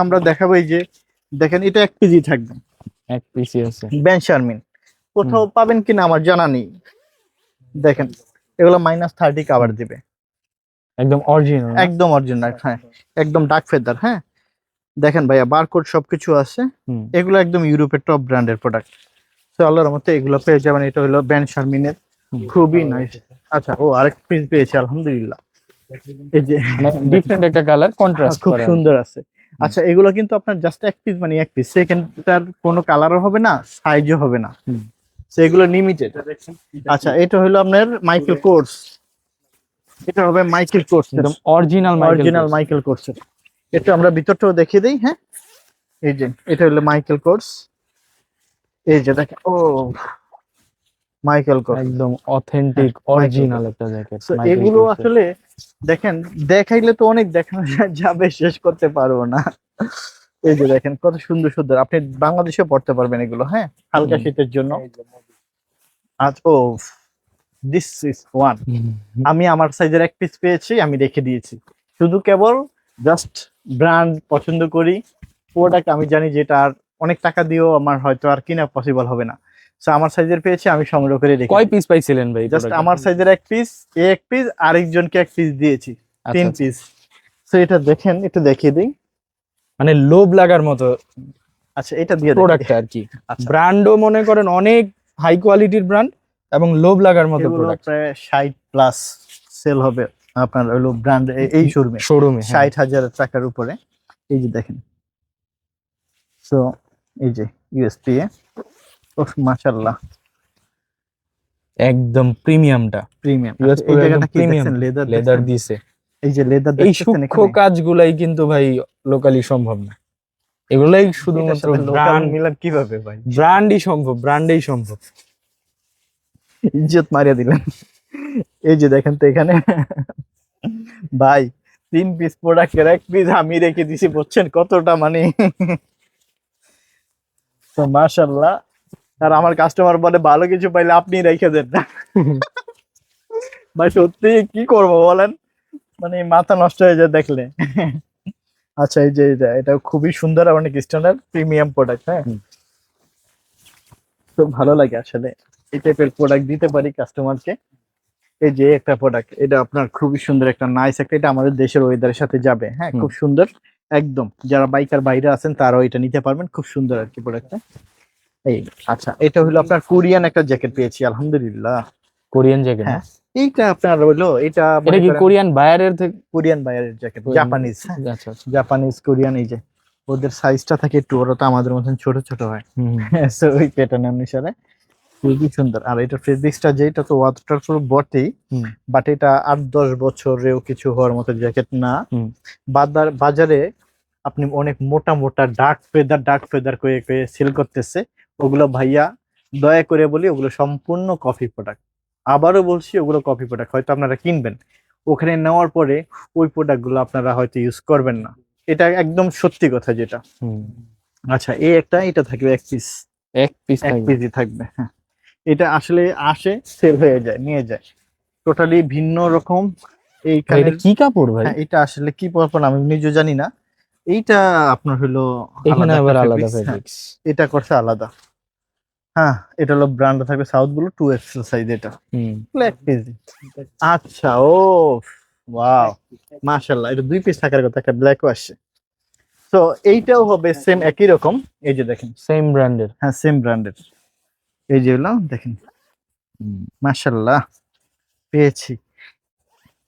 B: আমরা দেখাবো এই যে দেখেন এটা 1 পিসই থাকবে,
A: এক পিসি আছে।
B: বেন শারমিন কোথাও পাবেন কিনা আমার জানা নেই। দেখেন এগুলো -30 কভার দিবে,
A: একদম অরিজিনাল।
B: একদম অরিজিনাল, হ্যাঁ একদম ডার্ক ফেদার। হ্যাঁ দেখেন ভাইয়া বারকোড সবকিছু আছে, এগুলো একদম ইউরোপের টপ ব্র্যান্ডের প্রোডাক্ট। তো আল্লাহর মতে এগুলো পেয়ে যাবেন। এটা হলো বেন শারমিনের, খুবই নাইস। আচ্ছা ও আরেক পিস পেয়েছি আলহামদুলিল্লাহ, এই যে
A: ডিফারেন্ট একটা কালার কন্ট্রাস্ট
B: খুব
A: করা।
B: সুন্দর আছে। আচ্ছা এগুলো কিন্তু আপনার জাস্ট 1 পিস, মানে 1 পিস, সেকেন্ডটার কোনো কালারও হবে না, সাইজও হবে না, সেগুলো লিমিটেড। আচ্ছা এটা হলো আপনার মাইকেল কোর্স, এটা হবে মাইকেল কোর্স,
A: একদম অরিজিনাল
B: অরিজিনাল মাইকেল কোর্স। এটা আমরা ভিতরটাও দেখিয়ে দিই। হ্যাঁ এই যে এটা হলো মাইকেল কোর্স, এই যে দেখেন ও মাইকেল কোর্স,
A: একদম অথেন্টিক অরিজিনাল একটা জ্যাকেট।
B: এগুলো আসলে দেখেন দেখাইলে তো অনেক দেখানো যাবে, শেষ করতে পারবো না। এই যে দেখেন কত সুন্দর সুন্দর, আপনি বাংলাদেশে পড়তে পারবেন এগুলো। হ্যাঁ হালকা শীতের জন্য। আজ ও দিস ইজ ওয়ান, আমি আমার সাইজের 1 পিস পেয়েছি, আমি রেখে দিয়েছি। শুধু কেবল জাস্ট ব্র্যান্ড পছন্দ করি, প্রোডাক্ট আমি জানি যেটা আর অনেক টাকা দিয়েও আমার হয়তো আর কিনা পসিবল হবে না, সো আমার সাইজের পেয়েছি, আমি সংগ্রহ করে রেখে।
A: কয় পিস পাইছিলেন ভাই?
B: জাস্ট আমার সাইজের 1 পিস, 1 পিস, আরেকজনকে 1 পিস দিয়েছি, 3 পিস। সো এটা দেখেন, একটু দেখিয়ে দিই।
A: মানে লোভ লাগার মতো
B: আচ্ছা এটা দিয়ে
A: প্রোডাক্ট আর কি।
B: আচ্ছা
A: ব্র্যান্ডও মনে করেন অনেক হাই কোয়ালিটির ব্র্যান্ড এবং লোভ লাগার মতো
B: এগুলো
A: প্রোডাক্ট।
B: প্রায় 60+ সেল হবে আপনার হলো ব্র্যান্ড এই শোরুমে,
A: শোরুমে
B: 60,000 টাকার উপরে। এই যে দেখেন, সো এই যে ইউএসপি ও মাশাআল্লাহ
A: একদম প্রিমিয়ামটা,
B: প্রিমিয়াম।
A: ইউএস
B: এই জায়গাটা কি
A: প্রিমিয়াম
B: দেখছেন,
A: লেদার
B: লেদার
A: দিছে।
B: এই যে লেদার
A: এই
B: দেখছেন
A: সূক্ষ্ম কাজগুলাই কিন্তু ভাই লোকালি সম্ভব না, এগুলাই শুধুমাত্র ব্র্যান্ড
B: মিলান কিভাবে ভাই,
A: ব্র্যান্ডই সম্ভব, ব্র্যান্ডেই সম্ভব।
B: ইজ্জত মারিয়া দিলেন। এই যে দেখেন তো এখানে ভাই 3 পিস প্রোডাক্টের 1 পিস আমি রেখে দিছি, বুঝছেন কতটা মানে। তো মাশাআল্লাহ, আর আমার কাস্টমার বলে ভালো কিছু পাইলে আপনি রেখে দেন না। ভাই সত্যি কি করব বলেন, মানে মাথা নষ্ট হয়ে যায় দেখলে। আচ্ছা এই যে এটা খুবই সুন্দর, অনেক স্ট্যান্ডার্ড প্রিমিয়াম প্রোডাক্ট। হ্যাঁ তো ভালো লাগে আসলে এই টাইপের প্রোডাক্ট দিতে পারি কাস্টমারকে। এই যে একটা প্রোডাক্ট, এটা আপনার খুবই সুন্দর একটা নাইস একটা, এটা আমাদের দেশের ওয়েদারের সাথে যাবে। হ্যাঁ খুব সুন্দর একদম, যারা বাইকার বাইরে আছেন তারাও এটা নিতে পারবেন, খুব সুন্দর আর কি প্রোডাক্টটা। এই আচ্ছা এটা হলো আপনার কোরিয়ান একটা জ্যাকেট পেয়েছি আলহামদুলিল্লাহ,
A: কোরিয়ান জ্যাকেট।
B: হ্যাঁ এইটা আপনার হলো এটা
A: কি কোরিয়ান বায়ারের থেকে?
B: কোরিয়ান বাইরের জ্যাকেট, জাপানিজ।
A: আচ্ছা আচ্ছা,
B: জাপানিজ কোরিয়ান। এই যে ওদের সাইজটা থাকে একটু, ওরা তো আমাদের মতন ছোট ছোট হয়, সো ওই প্যাটার্ন অনুসারে খুবই সুন্দর। আর এটা ফেব্রিক্সটা যেটা তো ওয়াটার প্রুফ বটেই, বাট এটা 8-10 বছরেও কিছু হওয়ার মতো জ্যাকেট না। বাজারে আপনি অনেক মোটা মোটা ডার্ক ফেদার করে সেল করতেছে, ওগুলো ভাইয়া দয়া করে বলি ওগুলো সম্পূর্ণ কপি প্রোডাক্ট। আবারও বলছি ওগুলো কপি প্রোডাক্ট, হয়তো আপনারা কিনবেন, ওখানে নেওয়ার পরে ওই প্রোডাক্টগুলো আপনারা হয়তো ইউজ করবেন না, এটা একদম সত্যি কথা যেটা। আচ্ছা এই একটা, এটা থাকবে 1 পিস,
A: 1
B: পিসই থাকবে। হ্যাঁ এটা আসলে আসে সেল হয়ে যায়, নিয়ে যায়, টোটালি ভিন্ন রকম।
A: এটা কি কাপড় ভাই?
B: এটা আসলে কি কাপড় আমি নিজে জানি না, এইটা আপনার হলো
A: এখানে আবার আলাদা
B: fabrics, হ্যাঁ,
A: ফেব্রিক্স।
B: এটা করছে আলাদা। হ্যাঁ এটা হলো ব্র্যান্ড থাকবে সাউথ ব্লু 2XL সাইজ, এটা 1 কেজি। আচ্ছা ও ওয়াও মাশাআল্লাহ, এটা 2 পিস থাকার কথা, একটা ব্ল্যাকও আসছে। তো এইটাও হবে সেম একই রকম, এই যে দেখেন
A: সেম ব্র্যান্ডের।
B: হ্যাঁ সেম ব্র্যান্ডের। এই যে হলো দেখেন মাশাআল্লাহ পেয়েছি।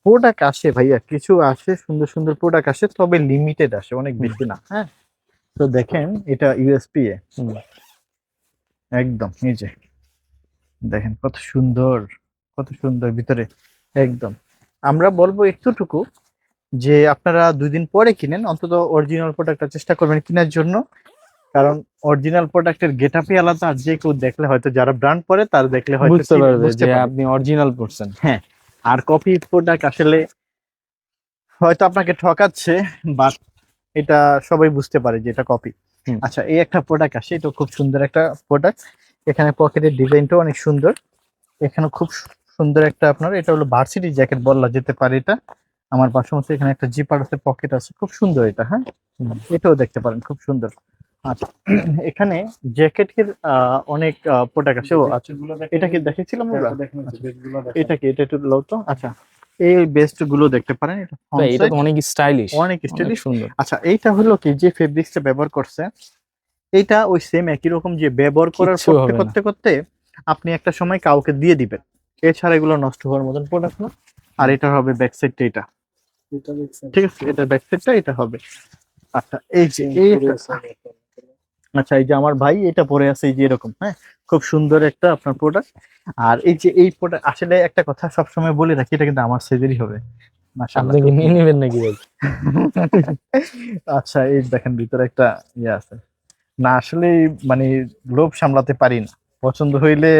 B: প্রোডাক্ট আসে ভাইয়া, কিছু আসে, সুন্দর সুন্দর প্রোডাক্ট আসে, তবে লিমিটেড আসে, অনেক বেশি না। হ্যাঁ তো দেখেন এটা ইউএসপি এ একদম, এই যে দেখেন কত সুন্দর, কত সুন্দর ভিতরে একদম। আমরা বলবো একটুটুকু যে আপনারা 2 দিন পরে কিনেন, অন্তত অরিজিনাল প্রোডাক্টটা চেষ্টা করবেন কেনার জন্য, কারণ অরিজিনাল প্রোডাক্টের গেটআপই আলাদা। আর যে কেউ দেখলে হয়তো, যারা ব্র্যান্ড পরে তারা দেখলে হয়তো
A: বুঝতে পারবে যে আপনি অরিজিনাল পড়ছেন।
B: হ্যাঁ আর কপি প্রোডাক্ট আসলে হয়তো আপনাকে ঠকাচ্ছে, বাট এটা সবাই বুঝতে পারে যে এটা কপি। আচ্ছা এই একটা প্রোডাক্ট আসে, এটা খুব সুন্দর একটা প্রোডাক্ট, এখানে পকেটের ডিজাইনটাও অনেক সুন্দর, এখানে খুব সুন্দর একটা আপনার, এটা হলো ভার্সিটি জ্যাকেট বলা যেতে পারে। এটা আমার পাশাপাশি এখানে একটা জিপার আছে, পকেট আছে, খুব সুন্দর এটা। হ্যাঁ এটাও দেখতে পারেন, খুব সুন্দর। আচ্ছা এখানে জ্যাকেটের অনেক প্রোডাক্ট আছে। ও আচ্ছা এটা কি দেখেছিলাম আমরা? এটা কি, এটা একটু লো তো। আচ্ছা এই বেস্ট গুলো দেখতে পারেন, এটা
A: ভাই
B: front
A: এটা
B: side,
A: তো অনেক স্টাইলিশ,
B: অনেক স্টাইলিশ।
A: সুন্দর।
B: আচ্ছা এইটা হলো কি, যে ফেব্রিক্সটা ব্যবহার করছে এটা ওই সেম একই রকম, যে ব্যবহার করার
A: কিচ্ছু
B: করতে
A: হবে না।
B: করতে করতে আপনি একটা সময় কাউকে দিয়ে দিবেন, এছাড়া এগুলো নষ্ট হওয়ার মতন প্রোডাক্ট না। আর এটা হবে ব্যাক সাইডটা, এটা ঠিক আছে, এটা ব্যাক সাইডটা এটা হবে। আচ্ছা এই যে আচ্ছা এই যে আমার ভাই এটা পরে আছে এই যে এরকম, হ্যাঁ খুব সুন্দর একটা আপনার প্রোডাক্ট। আর এই যে এই প্রোডাক্ট, আসলে একটা কথা সবসময় বলে রাখি, এটা কিন্তু আমার সাইজেরই হবে মাশাআল্লাহ,
A: আপনি কি
B: খুব
A: নিয়ে
B: সুন্দর।
A: নেবেন নাকি ভাই?
B: আচ্ছা এই দেখেন ভিতরে একটা ইয়ে আছে, না আসলে মানে লোভ সামলাতে পারি না, পছন্দ হইলে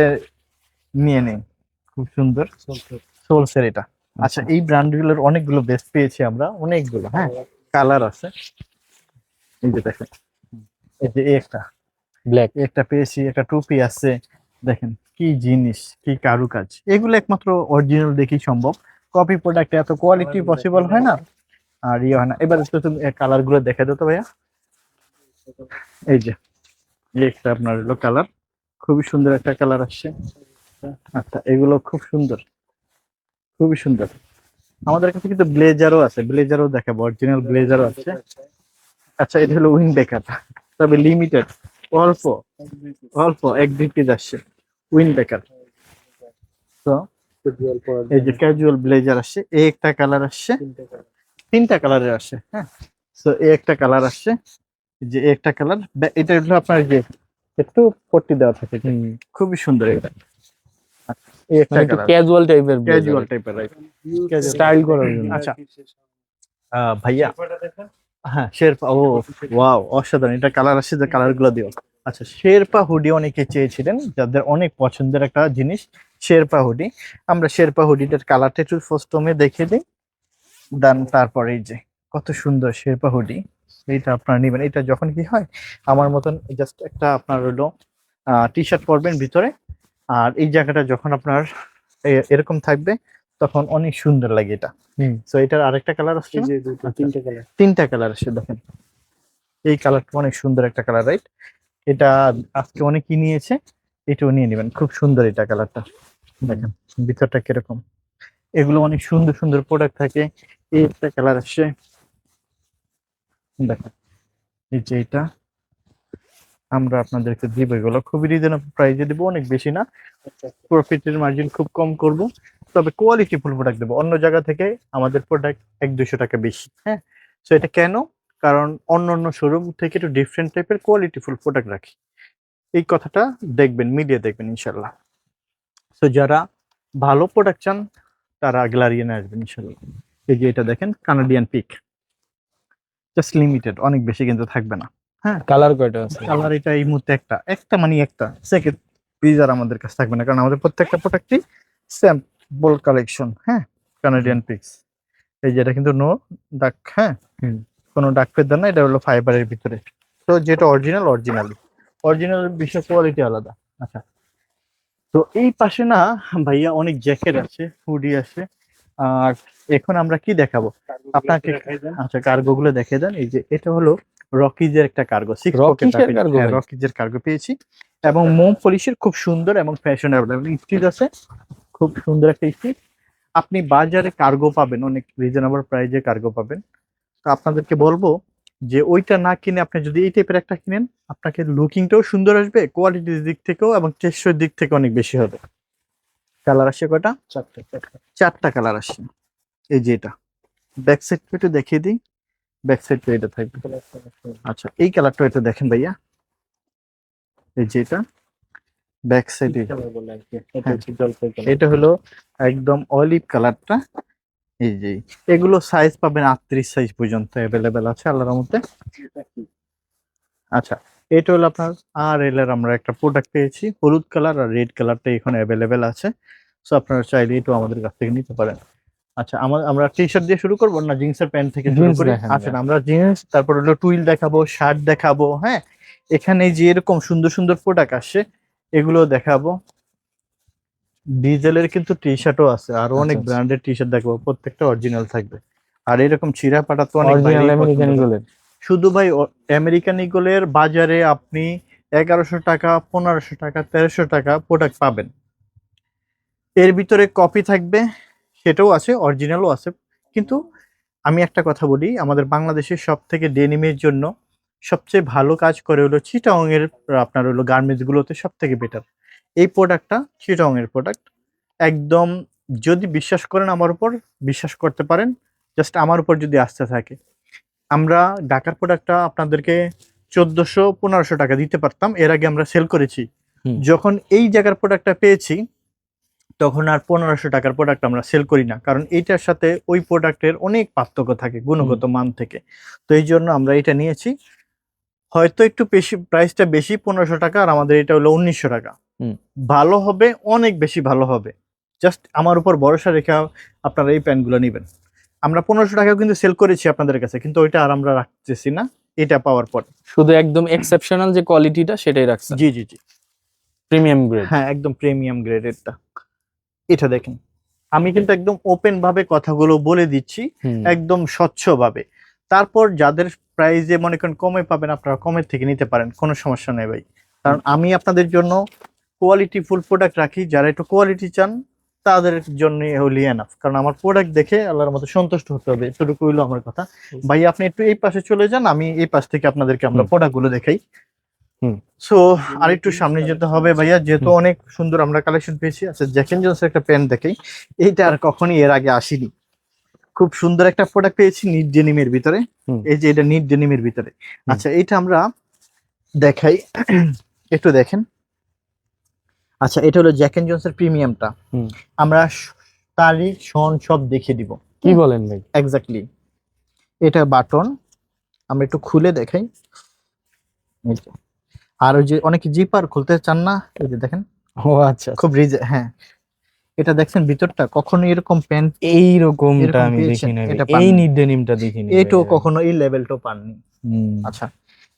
B: নিয়ে নেই। খুব সুন্দর সোলসের এটা। আচ্ছা এই ব্র্যান্ডগুলোর অনেকগুলো বেস্ট পেয়েছি আমরা, অনেকগুলো, হ্যাঁ কালার আছে। এই যে দেখেন, এই যে এই একটা,
A: ব্ল্যাক।
B: এই একটা পেয়েছি, একটা টুপি আছে। দেখেন কি জিনিস, কি কারুকাজ, এগুলো একমাত্র অরিজিনাল দেখি সম্ভব, কপি প্রোডাক্ট এত কোয়ালিটি পসিবল হয় না, আর ইয়ে হয় না। এবার একটু তুমি কালার গুলো দেখে দাও তো ভাইয়া। এই যে এই একটা আপনার হলো কালার, খুবই সুন্দর একটা কালার আসছে। আচ্ছা এগুলো খুব সুন্দর, খুবই সুন্দর। আমাদের কাছে কিন্তু ব্লেজারও আছে, ব্লেজারও দেখাবো, অরিজিনাল ব্লেজারও আছে। আচ্ছা এটা হলো উইং বেকার, তবে লিমিটেড, অল্প অল্প এক দুই পিস আসছে উইং বেকার। তো এই যে ক্যাজুয়াল ব্লেজার আসছে, এই একটা কালার আসছে, তিনটা কালারের আসছে, হ্যাঁ। তো এই একটা কালার আসছে, এই যে এই একটা কালার, এটা হলো আপনার যে একটু পট্টি দেওয়া থাকে, এটা খুবই সুন্দর এটা। আচ্ছা, এই একটা
A: মানে একটু
B: কালার
A: ক্যাজুয়াল টাইপের ব্লেজার,
B: ক্যাজুয়াল টাইপের, রাইট,
A: স্টাইল করার জন্য।
B: আচ্ছা ভাইয়া, হ্যাঁ শেরপা, ও ওয়াও অসাধারণ, এটা কালার আসছে, যে কালার গুলো দিও। আচ্ছা শেরপা হুডি অনেকে চেয়েছিলেন, যাদের অনেক পছন্দের একটা জিনিস শেরপা হুডি। আমরা শেরপা হুডিটার কালারটা একটু ফার্স্টমে দেখে দিই, দেন তারপরে এই যে কত সুন্দর শেরপা হুডি, এইটা আপনারা নেবেন। এটা যখন কি হয়, আমার মতন জাস্ট একটা আপনার হলো টি শার্ট পরবেন ভিতরে, আর এই জায়গাটা যখন আপনার এরকম থাকবে, তখন অনেক সুন্দর লাগে এটা। তো এটার আরেকটা কালার আসছে না? তিনটা কালার আসছে দেখেন, এই কালারটা অনেক সুন্দর একটা কালার, রাইট। এটা আজকে অনেকেই নিয়েছে, এটাও নিয়ে নেবেন, খুব সুন্দর এটা কালারটা। দেখেন ভিতরটা কিরকম, এগুলো অনেক সুন্দর সুন্দর প্রোডাক্ট থাকে। এই একটা কালার আসছে, দেখেন এই যে এটা আমরা আপনাদেরকে দিব, এগুলো খুবই রিজনেবল প্রাইসে দিব, অনেক বেশি না, প্রফিটের মার্জিন খুব কম করব, তবে কোয়ালিটি ফুল প্রোডাক্ট দেবো। অন্য জায়গা থেকে আমাদের প্রোডাক্ট 100-200 টাকা বেশি, হ্যাঁ। তো এটা কেন, কারণ অন্য অন্য শোরুম থেকে একটু ডিফারেন্ট টাইপের কোয়ালিটি ফুল প্রোডাক্ট রাখি, এই কথাটা দেখবেন, মিলিয়ে দেখবেন ইনশাল্লাহ। তো যারা ভালো প্রোডাক্ট চান তারা গ্যালারিয়ানে আসবেন ইনশাল্লাহ। এই যে এটা দেখেন কানাডিয়ান পিক, জাস্ট লিমিটেড, অনেক বেশি কিন্তু থাকবে না, হ্যাঁ।
A: কালার কয়টা আছে?
B: কালার এটা এই মুহূর্তে একটা একটা মানে একটা সেকেন্ড পিস আর আমাদের কাছে থাকবে না, কারণ আমাদের প্রত্যেকটা প্রোডাক্টই স্যাম্পল কালেকশন, হ্যাঁ। কানাডিয়ান পিক্স, এই যে এটা কিন্তু নো ডাক, হ্যাঁ কোনো ডাক ফেদার না, এটা হলো ফাইবারের ভিতরে। তো যেটা অরিজিনাল অরিজিনাল, অরিজিনাল বিষয় কোয়ালিটি আলাদা। আচ্ছা তো এই পাশে না ভাইয়া অনেক জ্যাকেট আছে, হুডি আছে, আর এখন আমরা কি দেখাবো আপনাকে? আচ্ছা কার্গো গুলো দেখে দেন। এই যে এটা হলো রকিজের একটা কার্গো, 6 পকেট
A: রকিসের কার্গো ভাই?
B: রকিজের কার্গো পেয়েছি, এবং মোম পলিশের খুব সুন্দর এবং ফ্যাশনেবল এবং স্টিচ আছে, খুব সুন্দর একটা স্টিচ। আপনি বাজারে কার্গো পাবেন, অনেক রিজনেবল প্রাইজে কার্গো পাবেন। তো আপনাদেরকে বলবো যে ওইটা না কিনে আপনি যদি এই টাইপের একটা কিনেন, আপনাকে লুকিংটাও সুন্দর আসবে, কোয়ালিটির দিক থেকেও এবং টেস্টের দিক থেকে অনেক বেশি হবে। কালার আসছে কয়টা? চারটা কালার আসছে। এই যে এটা ব্যাক সাইড একটু দেখিয়ে দিই, ব্যাক সাইড এটা থাকবে। আচ্ছা এই কালারটা এটা দেখেন ভাইয়া, এই যে এটা ব্যাক সাইড, এটা হলো একদম অলিভ কালারটা। এই যে এগুলো সাইজ পাবেন 38 সাইজ পর্যন্ত অ্যাভেলেবেল আছে আল্লাহর রহমতে। আচ্ছা এটা হলো আপনার আর এল এর আমরা একটা প্রোডাক্ট পেয়েছি, হলুদ কালার আর রেড কালারটা এখানে অ্যাভেলেবেল আছে, সো আপনারা চাইলে এটা আমাদের কাছ থেকে নিতে পারেন। আচ্ছা আমরা টি শার্ট দিয়ে শুরু করবো না জিন্সের প্যান্ট থেকে শুরু
A: জিন্স
B: করি?
A: দেখেন
B: আচ্ছা
A: ভাই।
B: আমরা জিন্স, তারপর হলো টুইল দেখাবো, শার্ট দেখাবো, হ্যাঁ। এখানে যে এরকম সুন্দর সুন্দর প্রোডাক্ট আসছে এগুলো দেখাবো। ডিজেলের কিন্তু টি শার্টও আছে, আরো অনেক ব্র্যান্ডের টি শার্ট দেখাবো, প্রত্যেকটা অরিজিনাল থাকবে। আর এরকম ছিঁড়া পাটা তো অনেক
A: অরিজিনাল
B: বাইরেই পছন্দ
A: আমেরিকান
B: করে।
A: ইগলের।
B: শুধু ভাই আমেরিকান ইগলের বাজারে আপনি 1100 টাকা, 1500 টাকা, 1300 টাকা প্রোডাক্ট পাবেন। এর ভিতরে কপি থাকবে, সেটাও আছে, অরিজিনালও আছে। কিন্তু আমি একটা কথা বলি, আমাদের বাংলাদেশের সব থেকে ডেনিমের জন্য সবচেয়ে ভালো কাজ করে হলো চিটাং এর, আপনার হলো গার্মেন্টস গুলোতে সব থেকে বেটার এই প্রোডাক্টটা, চিটাং এর প্রোডাক্ট। একদম, যদি বিশ্বাস করেন আমার উপর, বিশ্বাস করতে পারেন, জাস্ট আমার উপর যদি আসতে থাকে। আমরা ঢাকার প্রোডাক্টটা আপনাদেরকে 1400-1500 টাকা দিতে পারতাম, এর আগে আমরা সেল করেছি।
A: হুম।
B: যখন এই জায়গার প্রোডাক্টটা পেয়েছি, তখন আর 1500 টাকার প্রোডাক্ট আমরা সেল করি না, কারণ এইটার সাথে ওই প্রোডাক্টের অনেক পার্থক্য থাকে গুণগত মান থেকে। তো এই জন্য আমরা এটা নিয়েছি, হয়তো একটু বেশি, প্রাইসটা বেশি 1500 টাকা, আর আমাদের এটা হলো 1900 টাকা।
A: হুম।
B: ভালো হবে, অনেক বেশি ভালো হবে। জাস্ট আমার উপর ভরসা রেখে আপনারা এই প্যান্টগুলো নেবেন। আমরা 1500 টাকাও কিন্তু সেল করেছি আপনাদের কাছে, কিন্তু ওইটা আর আমরা রাখতেছি না এটা পাওয়ার পর।
A: শুধু একদম এক্সেপশনাল যে কোয়ালিটিটা সেটাই রাখছেন,
B: জি জি জি,
A: প্রিমিয়াম গ্রেড।
B: হ্যাঁ একদম প্রিমিয়াম গ্রেডেরটা। এটা দেখেন, আমি কিন্তু একদম ওপেন ভাবে কথাগুলো বলে দিচ্ছি, একদম স্বচ্ছভাবে। তারপর যাদের প্রাইসে মনে করেন কমে পাবেন, আপনারা কমের থেকে নিতে পারেন, কোনো সমস্যা নেই ভাই। কারণ আমি আপনাদের জন্য কোয়ালিটি ফুল প্রোডাক্ট রাখি, যারা একটু কোয়ালিটি চান তাদের জন্য হলি এনাফ। কারণ আমার প্রোডাক্ট দেখে আল্লাহর মতো সন্তুষ্ট হতে হবে, এতটুকু হইলো আমার কথা। ভাই আপনি একটু এই পাশে চলে যান, আমি এই পাশ থেকে আপনাদেরকে আমরা প্রোডাক্ট গুলো দেখাই। সো আরেকটু সামনে যেতে হবে ভাইয়া, যেহেতু অনেক সুন্দর আমরা কালেকশন পেয়েছি। আচ্ছা, জ্যাক এন্ড জোনস একটা প্যান্ট দেখাই, এইটা আর কখনই এর আগে আসেনি। খুব সুন্দর একটা প্রোডাক্ট পেয়েছি নিট ডেনিমের ভিতরে। এই যে এটা নিট ডেনিমের ভিতরে। আচ্ছা, এটা আমরা দেখাই, একটু দেখেন। আচ্ছা, এটা হলো জ্যাক এন্ড জোনস এর প্রিমিয়ামটা। আমরা তারিখ সন সব দেখিয়ে দিব।
A: কি বলেন ভাই?
B: এক্স্যাক্টলি, এটা বাটন আমরা একটু খুলে দেখাই। এই যে, আর ওই যে অনেকে জিপার খুলতে চান না, এই যে দেখেন।
A: ও আচ্ছা,
B: খুব হ্যাঁ, এটা দেখছেন ভিতরটা, কখনো এরকম প্যান্ট
A: এইরকমটা আমি
B: পেয়েছেন?
A: দেখি নাই,
B: এটা
A: এই
B: পাননি।
A: নিড ডেনিমটা দেখিনি
B: এটাও
A: ভাই।
B: কখনো এই লেভেলটাও পাননি।
A: হুম।
B: আচ্ছা,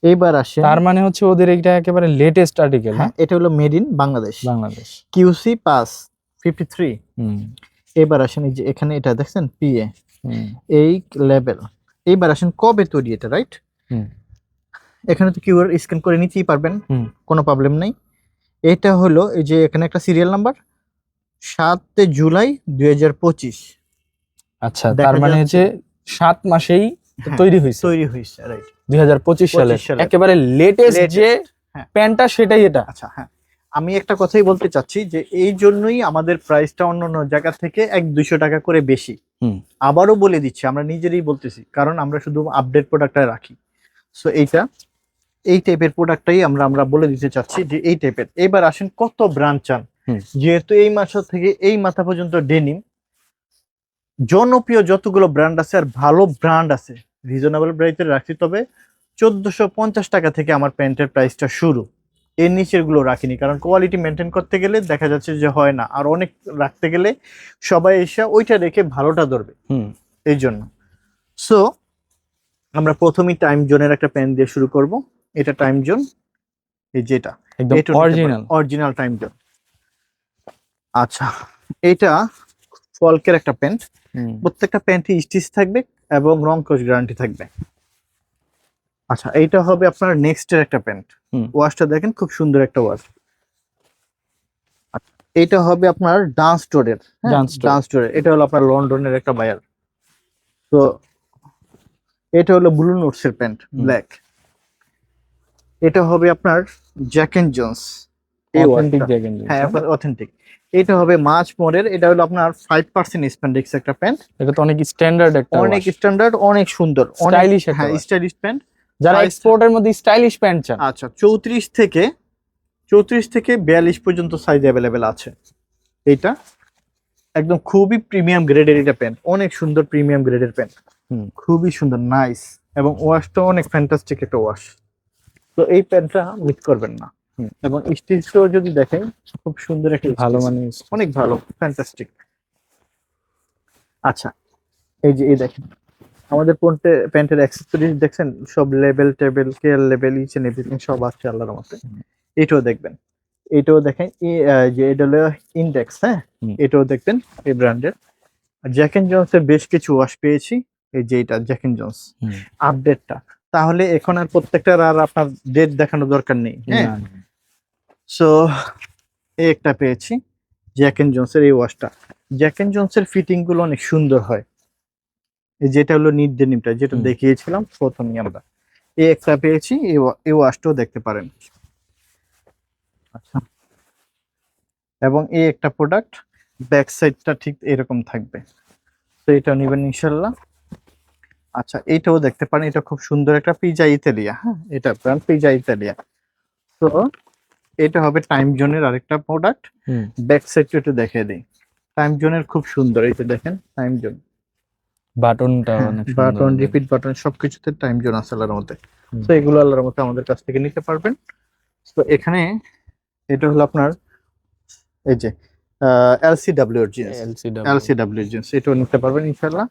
B: এইবার আসেন।
A: তার মানে হচ্ছে ওদের এটা একেবারে লেটেস্ট আর্টিকেল।
B: হ্যাঁ, এটা হলো made in Bangladesh,
A: Bangladesh
B: QC pass 53।
A: হুম।
B: এবার আসেন, এই যে এখানে এটা দেখছেন পিএ,
A: হুম।
B: এই লেভেল। এইবার আসেন কবে তৈরি এটা, রাইট?
A: হুম।
B: এখানে তো কিউআর স্ক্যান করে নিতেই পারবেন,
A: হুম।
B: কোনো প্রবলেম নেই। এটা হলো এই যে এখানে একটা সিরিয়াল নাম্বার 7 জুলাই 2025।
A: আচ্ছা,
B: দেখা
A: তার মানে
B: যাচ্ছে।
A: হচ্ছে 7 মাসেই
B: হ্যাঁ,
A: তৈরি হয়েছে,
B: তৈরি হয়েছে, রাইট।
A: 2025 সালে
B: 25 সালে।
A: একেবারে লেটেস্ট যে
B: হ্যাঁ।
A: প্যান্টটা সেটাই এটা।
B: আচ্ছা, হ্যাঁ, আমি একটা কথাই বলতে চাচ্ছি যে এই জন্যই আমাদের প্রাইসটা অন্যান্য জায়গা থেকে 100-200 টাকা করে বেশি। আবারও বলে দিচ্ছি, আমরা নিজেরই বলতেছি, কারণ আমরা শুধু আপডেট প্রোডাক্টটা রাখি। সো এইটা, এই টাইপের প্রোডাক্টটাই আমরা বলে দিতে চাচ্ছি যে এই টাইপের। এবার আসেন কত ব্র্যান্ড চান, যেহেতু এই মাথা থেকে এই মাথা পর্যন্ত ডেনিম, জনপ্রিয় যতগুলো ব্র্যান্ড আছে আর ভালো ব্র্যান্ড আছে, রিজনেবল প্রাইসে রাখছি। তবে 1450 টাকা থেকে আমার প্যান্টের প্রাইসটা শুরু, এর নিচের গুলো রাখিনি, কারণ কোয়ালিটি মেনটেন করতে গেলে দেখা যাচ্ছে যে হয় না, আর অনেক রাখতে গেলে সবাই এসে ওইটা রেখে ভালোটা ধরবে, এই জন্য। সো আমরা প্রথমেই টাইম জোনের একটা প্যান্ট দিয়ে শুরু করব। এটা টাইম জোন, এই যেটা
A: একদম
B: অরিজিনাল টাইম জোন। আচ্ছা, এটা ফলকের একটা প্যান্ট, প্রত্যেকটা প্যান্টে স্টিচ থাকবে এবং রং কোচ গ্যারান্টি থাকবে। আচ্ছা, এইটা হবে আপনার নেক্সট এর একটা প্যান্ট। ওয়াশটা দেখেন, খুব সুন্দর একটা ওয়াশ। এটা হবে আপনার ডান্স স্টোরের, ডান্স স্টোরের। এটা হলো আপনার লন্ডনের একটা বায়ার। তো এটা হলো ব্লু নোটস এর প্যান্ট, ব্ল্যাক। এটা হবে আপনার জ্যাক এন্ড জোনস, হ্যাঁ অথেন্টিক। এটা হবে মাছ মোড়ের, এটা হলো আপনার 5% স্প্যান্ডেক্স একটা প্যান্ট।
A: এটা তো অনেক স্ট্যান্ডার্ড একটা,
B: অনেক স্ট্যান্ডার্ড, অনেক সুন্দর,
A: স্টাইলিশ,
B: হ্যাঁ স্টাইলিশ প্যান্ট।
A: যারা এক্সপোর্টের মধ্যে স্টাইলিশ প্যান্ট চান।
B: আচ্ছা, 34 থেকে 42 পর্যন্ত সাইজ অ্যাভেলেবেল আছে। এইটা একদম খুবই প্রিমিয়াম গ্রেডের এটা প্যান্ট, অনেক সুন্দর প্রিমিয়াম গ্রেডের প্যান্ট, খুবই সুন্দর, নাইস, এবং ওয়াশটা অনেক ফ্যান্টাস্টিক একটা ওয়াশ। তো এই প্যান্টটা মিস করবেন না। এবং স্টিচটাও যদি দেখেন, খুব সুন্দর একটা,
A: ভালো মানে
B: অনেক ভালো, ফ্যান্টাস্টিক। আচ্ছা, এই যে এই দেখেন আমাদের প্যান্টের অ্যাক্সেসরিজ দেখছেন, সব label table care label each and everything সব আছে আল্লাহর রহমতে। এটাও দেখবেন, এটাও দেখেন, যে এটা হলো ইন্ডেক্স, হ্যাঁ এটাও দেখবেন এই ব্র্যান্ডের। জ্যাক এন্ড জোনস এর বেশ কিছু ওয়াশ পেয়েছি, এই যে এটা জ্যাক এন্ড জোনস আপডেটটা, তাহলে এখন আর প্রত্যেকটার আর আপনার ডেট দেখানোর দরকার নেই। হ্যাঁ,
A: না,
B: সো এই একটা পেয়েছি জ্যাক এন্ড জোন্সের এই ওয়াশটা। জ্যাক এন্ড জোন্সের ফিটিং গুলো অনেক সুন্দর হয়। এই যেটা হলো নিট ডেনিমটা যেটা
A: হুম।
B: দেখিয়েছিলাম প্রথমেই আমরা, এই একটা পেয়েছি, এই ওয়াশটাও দেখতে পারেন। আচ্ছা, এবং এই একটা প্রোডাক্ট, ব্যাক সাইডটা ঠিক এরকম থাকবে, তো এটা নেবেন ইনশাল্লাহ। আচ্ছা, এইটাও দেখতে পারেন, এটা খুব সুন্দর একটা পিজা ইতালিয়া। হ্যাঁ, এটা ব্র্যান্ড পিজা ইতালিয়া। তো এটা হবে টাইম জোনের আরেকটা প্রোডাক্ট।
A: হুম।
B: ব্যাক সাইডটা একটু দেখিয়ে দিই। টাইম জোনের খুব সুন্দর, এই যে দেখেন টাইম জোন,
A: বাটনটা
B: হ্যাঁ,
A: অনেক সুন্দর
B: বাটন,
A: ওদের।
B: রিপিট বাটন সবকিছুতে টাইম জোন আছে আল্লাহর মধ্যে।
A: হুম।
B: তো এগুলো আল্লাহর মধ্যে আমাদের কাছ থেকে নিতে পারবেন। তো এখানে এটা হলো আপনার এই যে এলসিডব্লিউ এর জিন্স,
A: LCW
B: এলসিডব্লিউ জিন্স, এটাও নিতে পারবেন ইনশাআল্লাহ।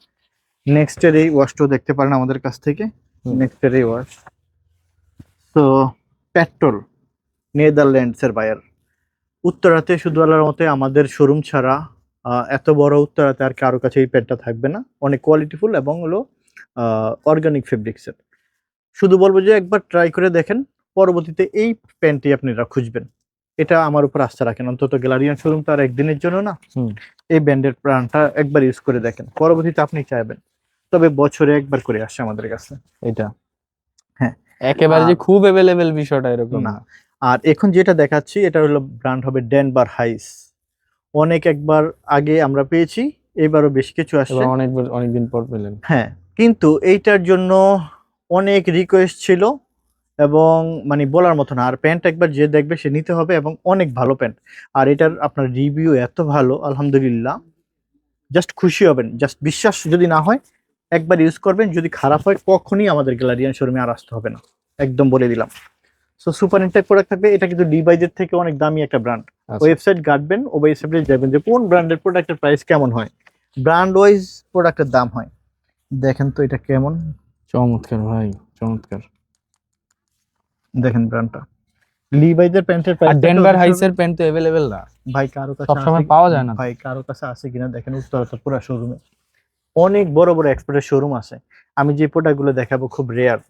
B: নেক্সট এর এই ওয়াশটাও দেখতে পারেন আমাদের কাছ থেকে।
A: হুম।
B: নেক্সট এর এই ওয়াশ, তো পেট্রোল, নেদারল্যান্ডস এর বায়ার। উত্তরাতে শুধু আল্লাহর মতে আমাদের শোরুম ছাড়া এত বড় উত্তরাতে আর কারো কাছে এই প্যান্টটা থাকবে না। অনেক কোয়ালিটিফুল এবং হলো অর্গানিক ফেব্রিক্সের। শুধু বলবো যে একবার ট্রাই করে দেখেন, পরবর্তীতে এই প্যান্টটি আপনারা খুঁজবেন। এটা আমার উপর আস্থা রাখেন, অন্তত গ্যালারিয়ান শোরুম তো আর একদিনের জন্য না।
A: হুম।
B: এই ব্র্যান্ডের প্রাণটা একবার ইউজ করে দেখেন, পরবর্তীতে আপনি চাইবেন। তবে বছরে একবার করে আসে আমাদের কাছে।
A: এটা
B: হ্যাঁ,
A: একেবারে যে
B: আর-
A: খুব অ্যাভেলেবেল বিষয়টা এরকম
B: না।
A: না।
B: আর এখন যেটা দেখাচ্ছি এটা হলো ব্র্যান্ড হবে ডেনভার হাইস। একবার আগে আমরা পেয়েছি, এবারও বেশ কিছু আসছে।
A: এবার অনেকদিন পর পেলেন।
B: হ্যাঁ, কিন্তু এইটার জন্য অনেক রিকোয়েস্ট ছিল এবং মানে বলার মতো না। আর প্যান্ট একবার যে দেখবে সে নিতে হবে, এবং অনেক ভালো প্যান্ট। আর এটার আপনার রিভিউ এত ভালো, আলহামদুলিল্লাহ, জাস্ট খুশি হবেন। জাস্ট বিশ্বাস যদি না হয় একবার ইউজ করবেন, যদি খারাপ হয় কখনই আমাদের গ্যালারিয়ান শোরুমে আর আসতে হবে না, একদম বলে দিলাম। সো সুপার ইনটেক প্রোডাক্ট থাকবে। এটা কিন্তু ডিভাইজের থেকে অনেক দামি একটা ব্র্যান্ড।
A: আচ্ছা।
B: ওয়েবসাইট ঘাটবেন, ও ওয়েবসাইটে যাবেন যে কোন ব্র্যান্ডের প্রোডাক্টের প্রাইস কেমন হয়, ব্র্যান্ড ওয়াইজ প্রোডাক্টের দাম হয়। দেখেন তো এটা কেমন,
A: চমৎকার ভাই, চমৎকার।
B: দেখেন ব্র্যান্ডটা। লিভাইজের প্যান্টের
A: আর
B: প্রাইস
A: ডেনভার হাইসের প্যান্ট তো অ্যাভেলেবেল না,
B: ভাই কারো কাছে
A: সবসময়
B: আছে,
A: পাওয়া যায় না।
B: ভাই কারো কাছে আছে কিনা দেখেন। উত্তরাতে পুরো শোরুমে অনেক বড় বড় এক্সপোর্টের শোরুম আছে। আমি যে প্রোডাক্টগুলো দেখাবো খুব রেয়ার,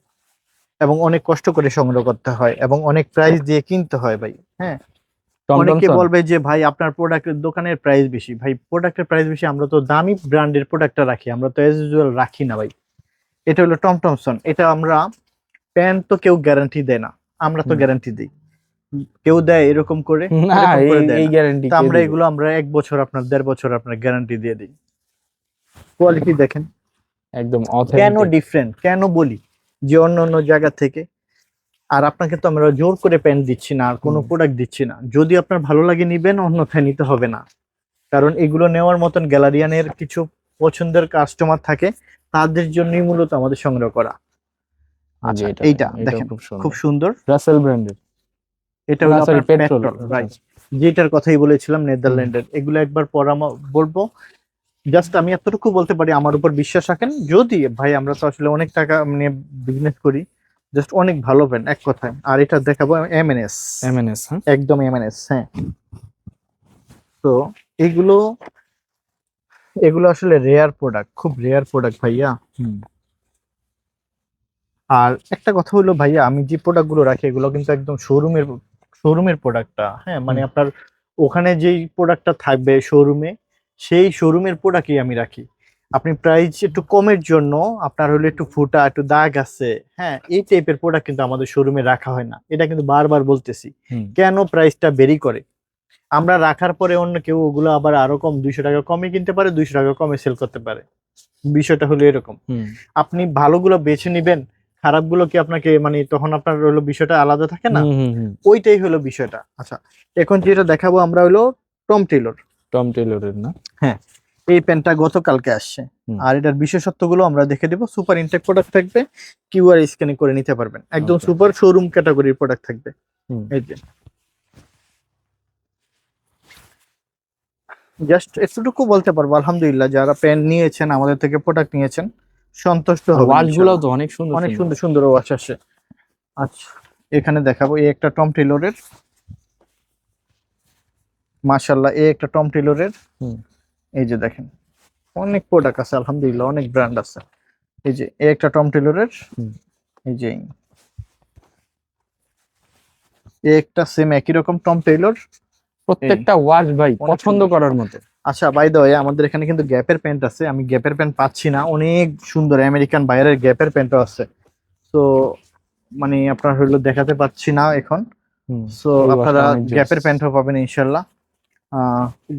B: এবং অনেক কষ্ট করে সংগ্রহ করতে হয়, এবং অনেক প্রাইস দিয়ে কিনতে হয় ভাই। হ্যাঁ, অনেকে
A: টমটমসন।
B: বলবে যে ভাই আপনার প্রোডাক্টের দোকানের প্রাইস বেশি। ভাই প্রোডাক্টের প্রাইস বেশি, আমরা তো দামি ব্র্যান্ডের প্রোডাক্টটা রাখি, আমরা তো এজ ইউজুয়াল রাখি না ভাই। এটা হলো টমটমসন। এটা আমরা প্যান্ট তো কেউ গ্যারান্টি দেয় না, আমরা তো
A: হুম।
B: গ্যারান্টি দিই। কেউ দেয় এরকম করে,
A: না,
B: এরকম করে দেয়
A: এই
B: না।
A: গ্যারান্টি
B: তো আমরা এগুলো আমরা 1 বছর আপনার 1.5 বছর আপনার গ্যারান্টি দিয়ে দিই। কোয়ালিটি দেখেন
A: একদম
B: কেন
A: অথেন্টিক।
B: ডিফারেন্ট, কেন বলি যে অন্য অন্য জায়গা থেকে। আর আপনাকে তো আমরা জোর করে প্যান্ট দিচ্ছি না, আর কোনো
A: হুম।
B: প্রোডাক্ট দিচ্ছি না। যদি আপনার ভালো লাগে নিবেন, অন্যথায় নিতে হবে না। কারণ এগুলো নেওয়ার মতন গ্যালারিয়ানের কিছু পছন্দের কাস্টমার থাকে, তাদের জন্যই মূলত আমাদের সংগ্রহ করা। আচ্ছা, এইটা দেখেন
A: খুব সুন্দর,
B: খুব সুন্দর।
A: রাসেল ব্র্যান্ডের।
B: এটা হলো
A: সরি,
B: আপনার
A: পেট্রোল।
B: Petrol, right. যেটার কথাই বলেছিলাম নেদারল্যান্ডের। এগুলো একবার বলবো। জাস্ট আমি এতটুকু বলতে পারি, আমার উপর বিশ্বাস রাখেন। যদি ভাই আমরা তো আসলে অনেক টাকা নিয়ে বিজনেস করি, জাস্ট অনেক ভালো প্যান্ট এক কথায়। আর এটা দেখাবো এমএনএস,
A: এমএনএস। হ্যাঁ,
B: একদম এমএনএস। হ্যাঁ, তো এগুলো এগুলো আসলে রেয়ার প্রোডাক্ট, খুব রেয়ার প্রোডাক্ট ভাইয়া।
A: হুম।
B: আর একটা কথা হলো ভাইয়া, আমি যে প্রোডাক্ট গুলো রাখি এগুলো কিন্তু একদম শোরুমের প্রোডাক্টটা। হ্যাঁ, মানে
A: হুম।
B: আপনার ওখানে যেই প্রোডাক্টটা থাকবে শোরুমে, সেই শোরুমের প্রোডাক্টই আমি রাখি। আপনি প্রাইস একটু কমের জন্য, আপনার হলো একটু ফুটা, একটু দাগ আছে, হ্যাঁ, এই টাইপের প্রোডাক্ট কিন্তু আমাদের শোরুমে রাখা হয় না। এটা কিন্তু বারবার বলতেছি,
A: হুম।
B: কেন প্রাইসটা বেরি করে। আমরা রাখার পরে অন্য কেউ ওগুলো আবার আরো কম 200 টাকা কমে কিনতে পারে, 200 টাকা কমে সেল করতে পারে। বিষয়টা হলো এরকম।
A: হুম।
B: আপনি ভালোগুলো বেছে নিবেন, খারাপগুলো কি আপনাকে মানে তখন আপনার হলো বিষয়টা আলাদা থাকে না,
A: হুম, হুম, হুম।
B: ওইটাই হলো বিষয়টা। আচ্ছা, এখন যেটা দেখাবো আমরা হলো টম টেলর।
A: টম টেলরের না?
B: হ্যাঁ, এই প্যান্টটা গতকালকে আসছে।
A: হুম।
B: আর এটার বিশেষত্বগুলো আমরা দেখে দেবো। সুপার ইনটেক প্রোডাক্ট থাকবে, কিউআর স্ক্যানিং করে নিতে পারবেন, একদম
A: Okay.
B: সুপার শোরুম ক্যাটাগরির প্রোডাক্ট থাকবে।
A: হুম।
B: এই যে জাস্ট এতটুকু বলতে পারবো, আলহামদুলিল্লাহ যারা প্যান্ট নিয়েছেন, আমাদের থেকে প্রোডাক্ট নিয়েছেন, সন্তুষ্ট হবে
A: ওয়াশ গুলো
B: ইনশাআল্লাহ।
A: তো অনেক সুন্দর
B: অনেক
A: সুন্দর।
B: সুন্দর সুন্দর ওয়াচ আসে। আচ্ছা, এখানে দেখাবো এই একটা টম টেলরের, মাশাআল্লাহ, এই একটা টম টেলরের।
A: হুম।
B: এই যে দেখেন অনেক প্রোডাক্ট আছে, আলহামদুলিল্লাহ অনেক ব্র্যান্ড আছে। এই যে এই একটা টম টেলরের,
A: হুম।
B: এই যে একটা সেম একই রকম টম টেইলর।
A: প্রত্যেকটা ওয়াশ ভাই
B: অনেক
A: পছন্দ
B: সুন্দর।
A: করার মতো।
B: আচ্ছা বাই দ্য ওয়ে, আমাদের এখানে কিন্তু গ্যাপের প্যান্ট আছে, আমি গ্যাপের প্যান্ট পাচ্ছি না, অনেক সুন্দর আমেরিকান বাইরের গ্যাপের প্যান্টও আছে। তো মানে আপনার হইলো দেখাতে পাচ্ছি না এখন। সো
A: এই
B: আপনারা
A: ওয়াশটা অনেক জোস।
B: গ্যাপের প্যান্টও পাবেন ইনশাল্লাহ।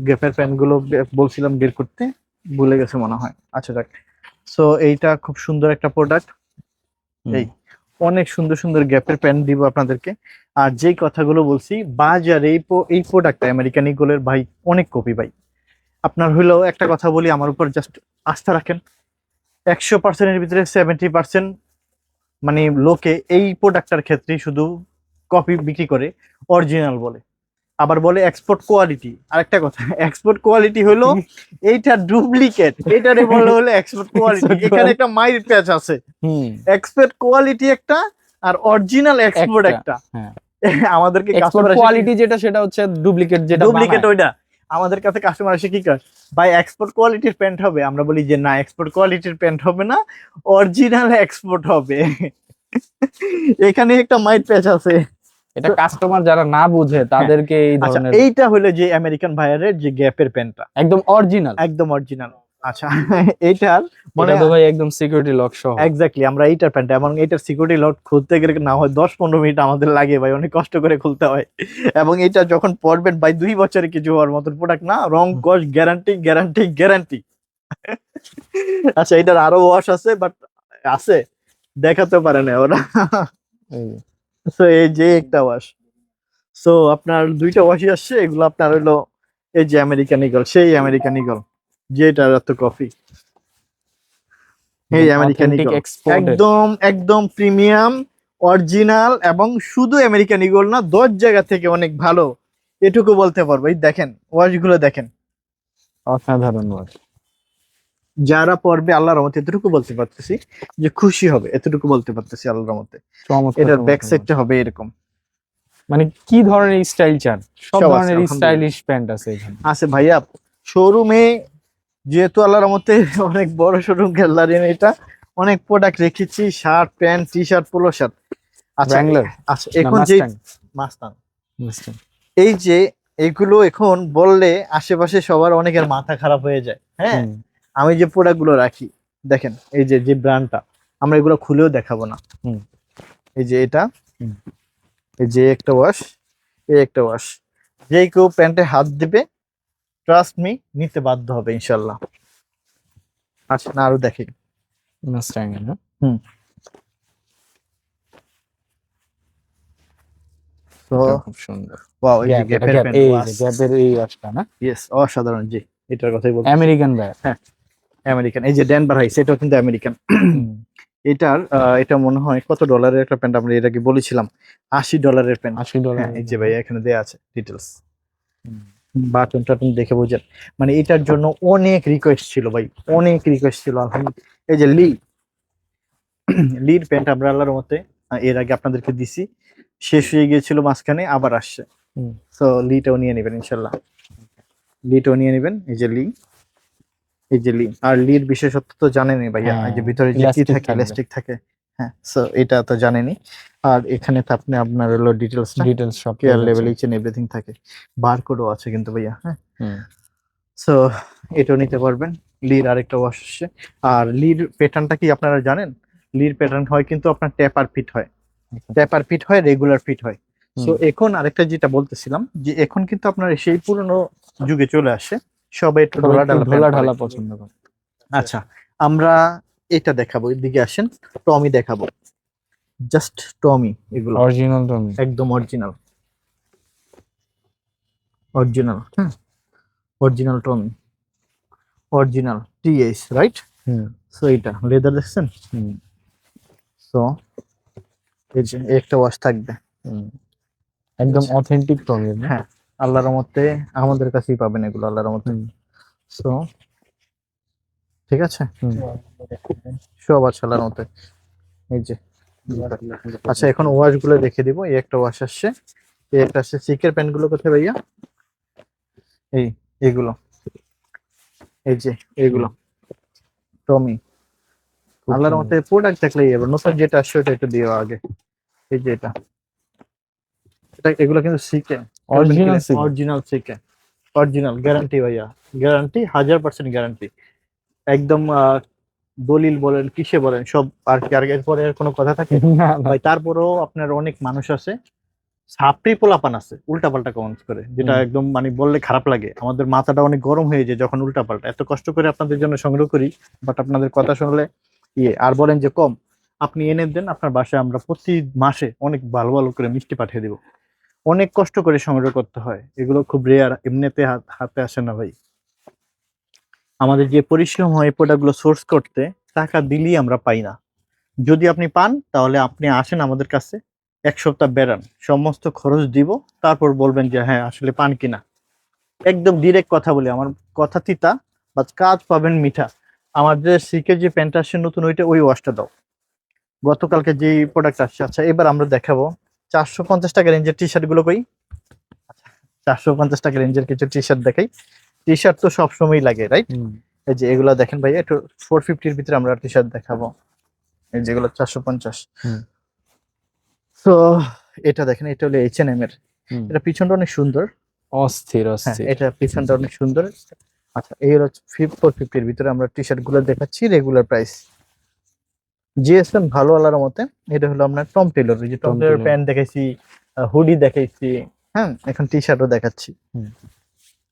B: গ্যাপের প্যান্ট গুলো বলছিলাম বের করতে, ভুলে গেছে মনে হয়। আচ্ছা যাক, সো এইটা খুব সুন্দর একটা প্রোডাক্ট। এই অনেক সুন্দর সুন্দর গ্যাপের প্যান্ট দিব আপনাদেরকে। আর যেই কথাগুলো বলছি, বাজারে এই প্রোডাক্টটা আমেরিকান ইগলের ভাই অনেক কপি ভাই। আপনার হইলো একটা কথা বলি, আমার উপর জাস্ট আস্থা রাখেন। 100%-এর ভিতরে 70% মানে লোকে এই প্রোডাক্টটার ক্ষেত্রে শুধু কপি বিক্রি করে, অরিজিনাল বলে। আবার বলে এক্সপোর্ট কোয়ালিটি। আরেকটা কথা, এক্সপোর্ট কোয়ালিটি হলো এইটা ডুপ্লিকেট, এটারে বলে হলো এক্সপোর্ট কোয়ালিটি। এখানে একটা মাইর প্যাচ আছে। এক্সপোর্ট কোয়ালিটি একটা, আর অরিজিনাল এক্সপোর্ট একটা।
A: হ্যাঁ,
B: আমাদেরকে
A: এক্সপোর্ট কোয়ালিটি যেটা সেটা হচ্ছে ডুপ্লিকেট, যেটা
B: ডুপ্লিকেট
A: বানায়।
B: ওইটা। আমাদের কাছে কাস্টমার এসে কি করে, ভাই এক্সপোর্ট কোয়ালিটির প্যান্ট হবে? আমরা বলি যে না, এক্সপোর্ট কোয়ালিটির প্যান্ট হবে না, অরিজিনাল এক্সপোর্ট হবে। এখানে একটা মাইট প্যাচ আছে।
A: এটা কাস্টমার যারা না বুঝে তাদেরকে এই
B: আচ্ছা,
A: ধরনের
B: এইটা হলো যে আমেরিকান ভাইয়ারের যে গ্যাপের প্যান্টটা,
A: একদম অরিজিনাল।
B: একদম অরিজিনাল। আচ্ছা, এইটার মানে
A: এটা তো ভাই একদম সিকিউরিটি লক সহ।
B: এক্স্যাক্টলি, আমরা এইটার প্যান্ট এবং এইটার সিকিউরিটি লক খুলতে গেলে না হয় 10-15 মিনিট আমাদের লাগে ভাই, অনেক কষ্ট করে খুলতে হয়। এবং এটা যখন পরবেন ভাই 2 বছরে কিছু হওয়ার মতন প্রোডাক্ট না, রং কস গ্যারান্টি গ্যারান্টি গ্যারান্টি। আচ্ছা, এটার আরো ওয়াশ আছে, বাট আছে দেখাতে পারে না ওরা। তো এই যে একটা ওয়াশ, সো আপনার 2টা ওয়াশই আসছে। এগুলো আপনার হলো এই যে আমেরিকান ইগল, সেই আমেরিকান ইগল যেটার এত কফি। এই আমেরিকান
A: অথেন্টিক
B: ইগল
A: এক্সপোর্টেড।
B: একদম একদম প্রিমিয়াম অরিজিনাল, এবং শুধু আমেরিকান ইগল না, 10 জায়গা থেকে অনেক ভালো, এটুকু বলতে পারবো। এই দেখেন ওয়াশ গুলো দেখেন,
A: অসাধারণ ওয়াশ।
B: যারা পড়বে আল্লাহর রহমতে এতটুকু বলতে পারতেছি যে খুশি হবে, এতটুকু বলতে পারতেছি আল্লাহর রহমতে।
A: চমৎকার
B: এটার ব্যাক
A: চমৎকার
B: সাইডটা হবে এরকম।
A: মানে কি ধরনের স্টাইল চান, সব
B: সব আছে,
A: ধরনের
B: আলহামদুলিল্লাহ।
A: স্টাইলিশ প্যান্ট আছে এখানে।
B: আছে ভাইয়া, শোরুমে যেহেতু আল্লাহর রহমতে অনেক বড় শোরুম গ্যালারি, এটা অনেক প্রোডাক্ট রেখেছি, shirt pant T shirt polo shirt. আচ্ছা
A: ব্যাঙ্গলোর
B: আচ্ছা, এখন যে মাস্তান,
A: মাস্টাং।
B: এই যে এগুলো এখন বললে আশেপাশে সবার অনেকের মাথা খারাপ হয়ে যায়। হ্যাঁ, আমি যে প্রোডাক্ট গুলো রাখি দেখেন, এই যে যে ব্র্যান্ডটা, আমরা এগুলো খুলেও দেখাবো না। এই যে এটা, এই যে একটা ওয়াশ, এই একটা ওয়াশ, যে কেউ প্যান্টে হাত দিবে ট্রাস্ট মি নিতে বাধ্য হবে ইনশাল্লাহ। আচ্ছা, না আরো দেখি।
A: মাস্টাং না?
B: তো
A: খুব সুন্দর।
B: ওয়াও, এই যে গ্যাপের প্যান্ট,
A: এই যে গ্যাপের এই ওয়াশটা না?
B: ইয়েস, অসাধারণ। জি, এটার কথাই বলছি।
A: আমেরিকান ভাই।
B: হ্যাঁ, আমেরিকান। এই যে ডেনভার হাইস, এটাও কিন্তু আমেরিকান। এটার এটা মনে হয় কত ডলারের একটা প্যান্ট, আমরা এটাকে বলেছিলাম $80 প্যান্ট।
A: $80।
B: হ্যাঁ, এই যে ভাই এখানে দেয়া আছে ডিটেলস, বাটন টাটন দেখে বুঝেন। মানে এটার জন্য অনেক রিকোয়েস্ট ছিল ভাই, অনেক রিকোয়েস্ট ছিল। আলহামদুলিল্লাহ। এই যে লির প্যান্ট আমরা আল্লাহর মতে এর আগে আপনাদেরকে দিছি, শেষ হয়ে গিয়েছিল মাঝখানে, আবার আসছে। তো লিটাও নিয়ে নেবেন ইনশাল্লাহ, লিটাও নিয়ে নেবেন। এই যে এই যে আর লির বিশেষত্ব তো জানেনই ভাইয়া, এই যে ভিতরে যে কি থাকে, ইলাস্টিক থাকে। হ্যাঁ, সো এটা তো জানেনই। আর এখানে তো আপনার হলো ডিটেলস
A: সব
B: care level, each and everything থাকে। বারকোডও আছে কিন্তু ভাইয়া। হ্যাঁ, সো এটাও নিতে পারবেন। লির আরেকটা ওয়াশ আসছে। আর লির প্যাটার্নটা কি আপনারা জানেন? লির প্যাটার্ন হয় কিন্তু আপনার ট্যাপার ফিট হয়, ট্যাপার ফিট হয়, রেগুলার ফিট হয়। সো এখন আরেকটা যেটা বলতেছিলাম, যে এখন কিন্তু আপনার সেই পুরনো যুগে চলে আসে, সবাই একটু ঢোলা
A: ঢালা পছন্দ করে।
B: আচ্ছা, আমরা এটা দেখাবো, এদিকে আসেন, টমি দেখাবো। জাস্ট টমি, এগুলো
A: অরিজিনাল টমি,
B: একদম অরিজিনাল, অরিজিনাল। হ্যাঁ, অরিজিনাল টমি, অরিজিনাল টিএস, রাইট? সো এটা লেদার দেখছেন? সো এই যে একটা ওয়াশ থাকবে,
A: একদম অথেন্টিক টমি।
B: হ্যাঁ, আল্লাহর রহমতে আমাদের কাছেই পাবেন এগুলো, আল্লাহর রহমতে। সো ঠিক আছে, সব আছে আল্লাহর রহমতে। এই যে আচ্ছা, এখন ওয়াশ গুলো দেখে দিব। এই একটা ওয়াশ আসছে, এই একটা আসছে। সিকের প্যান্ট গুলো কোথায় ভাইয়া? এইগুলো, এই যে এইগুলো টমি, আল্লাহর মতে প্রোডাক্ট দেখলেই এবার নতুন যেটা আসছে ওটা একটু দিও আগে। এই যে এটা এগুলো কিন্তু CK,
A: original CK.
B: Original CK, original guarantee ভাইয়া, গ্যারান্টি 1000% গ্যারান্টি একদম। দলিল বলেন কিসে বলেন সব আর কি, আর এরপরে আর কোনো কথা থাকে ভাই? তারপরেও আপনার অনেক মানুষ আছে, সাপ্রি পোলাপান আছে উল্টা পাল্টা কমেন্টস করে, যেটা
A: হুম।
B: একদম মানে বললে খারাপ লাগে। আমাদের মাথাটা অনেক গরম হয়ে যায় যখন উল্টা পাল্টা, এত কষ্ট করে আপনাদের জন্য সংগ্রহ করি, বাট আপনাদের কথা শুনলে আর বলেন যে কম। আপনি এনে দেন আপনার বাসায়, আমরা প্রতি মাসে অনেক ভালো ভালো করে মিষ্টি পাঠিয়ে দিব। অনেক কষ্ট করে সংগ্রহ করতে হয়, এগুলো খুব রেয়ার, এমনিতে হাতে আসে না ভাই। আমাদের যে পরিশ্রম হয় এই প্রোডাক্টগুলো সোর্স করতে, টাকা দিলেই আমরা পাই না। যদি আপনি পান তাহলে আপনি আসেন আমাদের কাছে, 1 সপ্তাহ বেড়ান, সমস্ত খরচ দিব, তারপর বলবেন যে হ্যাঁ আসলে পান কিনা। একদম ডিরেক্ট কথা বলি, আমার কথা তিতা বাট কাজ পাবেন মিঠা। আমার যে সিকের যে প্যান্ট আসছে নতুন, ওই ওয়াশটা দাও। গতকালকে যে প্রোডাক্ট আসছে, আচ্ছা এবার আমরা দেখাবো 450 টাকা রেঞ্জের টি শার্ট গুলো কই। 450 টাকা রেঞ্জের কিছু টি শার্ট দেখাই। টি শার্ট তো সবসময় লাগে, রাইট? এই যে এগুলা দেখেন ভাইয়া, একটু 450-র ভিতরে আমরা টি শার্ট দেখাবো। এই যেগুলো 450। তো এটা দেখেন, এটা হলো H&M এর। এটা পিছনটা অনেক সুন্দর।
A: অস্থির
B: হ্যাঁ,
A: অস্থির।
B: এটা পিছনটা অনেক সুন্দর। আচ্ছা এই হলো 450-র ভিতরে আমরা টি শার্ট গুলো দেখাচ্ছি, রেগুলার প্রাইস জিএসএম ভালো আলার মতে। এটা হলো আপনার টম টেলর, এই যে টম টেলর প্যান্ট দেখাইছি, হুডি দেখাইছি, হ্যাঁ এখন টি শার্টও দেখাচ্ছি।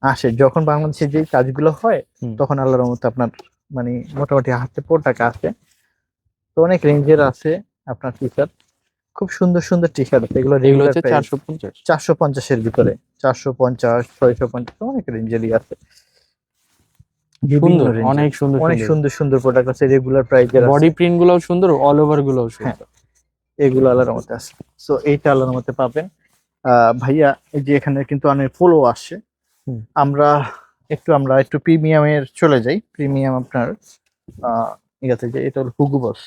B: আসে যখন বাংলাদেশে যে কাজগুলো হয় তখন আল্লাহর মতে আপনার মানে মোটামুটি হাতে টাকা আসে। তো অনেক রেঞ্জের আছে আপনার টি শার্ট, খুব সুন্দর সুন্দর টি শার্ট আছে। এগুলো
A: এগুলো
B: রেগুলার
A: হচ্ছে
B: প্রাইস
A: 450।
B: 450-এর ভিতরে, 450, 650, অনেক রেঞ্জেরই আছে। বিভিন্ন
A: সুন্দর,
B: range-এর।
A: অনেক সুন্দর
B: অনেক
A: সুন্দর।
B: সুন্দর সুন্দর প্রোডাক্ট আছে, রেগুলার প্রাইজের আছে।
A: বডি প্রিন্ট গুলোও সুন্দর, অল ওভার গুলোও
B: হ্যাঁ,
A: সুন্দর।
B: এগুলো আল্লাহর মতে আছে। সো এইটা আল্লাহর মতে পাবেন। ভাইয়া এই যে এখানে কিন্তু অনেক পোলো আসছে।
A: হুম।
B: আমরা একটু প্রিমিয়ামের চলে যাই। প্রিমিয়াম আপনার ঠিক আছে, যে এটা হলো হুগু বস।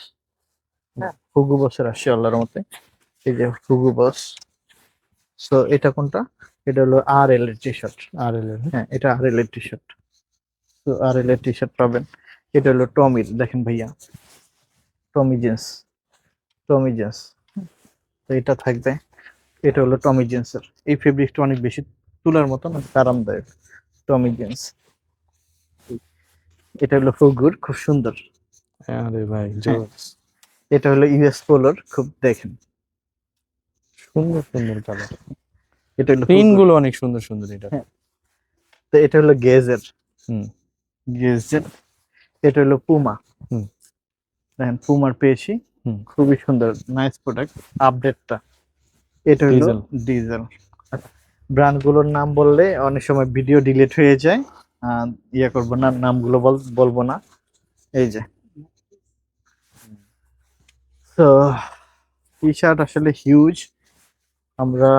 B: হ্যাঁ, হুগু বসের আসছে আল্লাহর মতে। এই যে হুগু বস। সো এটা কোনটা? এটা হলো RL এর টি শার্ট।
A: আর
B: হ্যাঁ, এটা RL এর টি শার্ট। তো RL এর টি শার্ট পাবেন। এটা হলো টমির, দেখেন ভাইয়া, টমি জিন্স, টমি জিন্স। তো এটা থাকবে। এটা হলো টমি জিন্সের, এই ফেব্রিকটা অনেক বেশি তুলার মতো, অনেক আরামদায়ক। টমি জিন্স। এটা হলো হুগুর, খুব সুন্দর।
A: আরে ভাই
B: হ্যাঁ,
A: জোস।
B: এটা হলো ইউএস পোলোর, খুব দেখেন
A: সুন্দর সুন্দর কালার।
B: এটা হলো
A: প্রিন্ট
B: হুগুর।
A: গুলো অনেক সুন্দর সুন্দর এটা।
B: হ্যাঁ, তো এটা হলো গেজের,
A: হুম।
B: গেজের। এটা হলো পুমা।
A: হুম।
B: দেখেন পুমার পেয়েছি,
A: হুম।
B: খুবই সুন্দর, নাইস প্রোডাক্ট। আপডেটটা এটা হলো
A: ডিজেল।
B: ডিজেল। ব্র্যান্ড গুলোর নাম বললে অনেক সময় ভিডিও ডিলিট হয়ে যায়, করবো না, নামগুলো বলবো না। এই যে তো টি শার্ট আসলে হিউজ। আমরা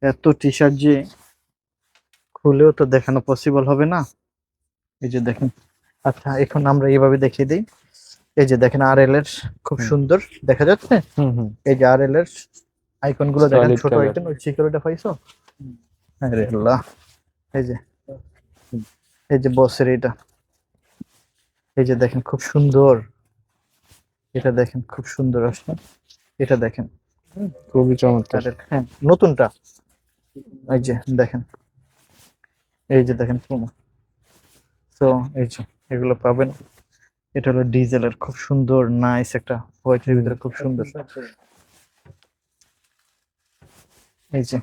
B: এত টি শার্ট যে খুলেও তো দেখানো পসিবল হবে না। এই যে দেখেন। আচ্ছা এখন আমরা এইভাবে দেখিয়ে দিই। এই যে দেখেন RL এর, খুব
A: হুম।
B: সুন্দর দেখা যাচ্ছে।
A: হুম হুম।
B: এই যে RL এর আইকন গুলো দেখেন,
A: Solid
B: ছোট
A: color।
B: আইকন, ওই সিকিউরিটি পাইছো? আরে আল্লাহ। এই যে এই যে বসের এটা, এই যে দেখেন খুব সুন্দর। এটা দেখেন খুব সুন্দর আসলে। এটা দেখেন,
A: খুবই চমৎকার।
B: হ্যাঁ নতুনটা। এই যে দেখেন, এই যে দেখেন পুমা। তো এই যে এগুলো পাবেন। এটা হলো ডিজেলের, খুব সুন্দর নাইস একটা হোয়াইটের ভিতরে, খুব সুন্দর। এই যে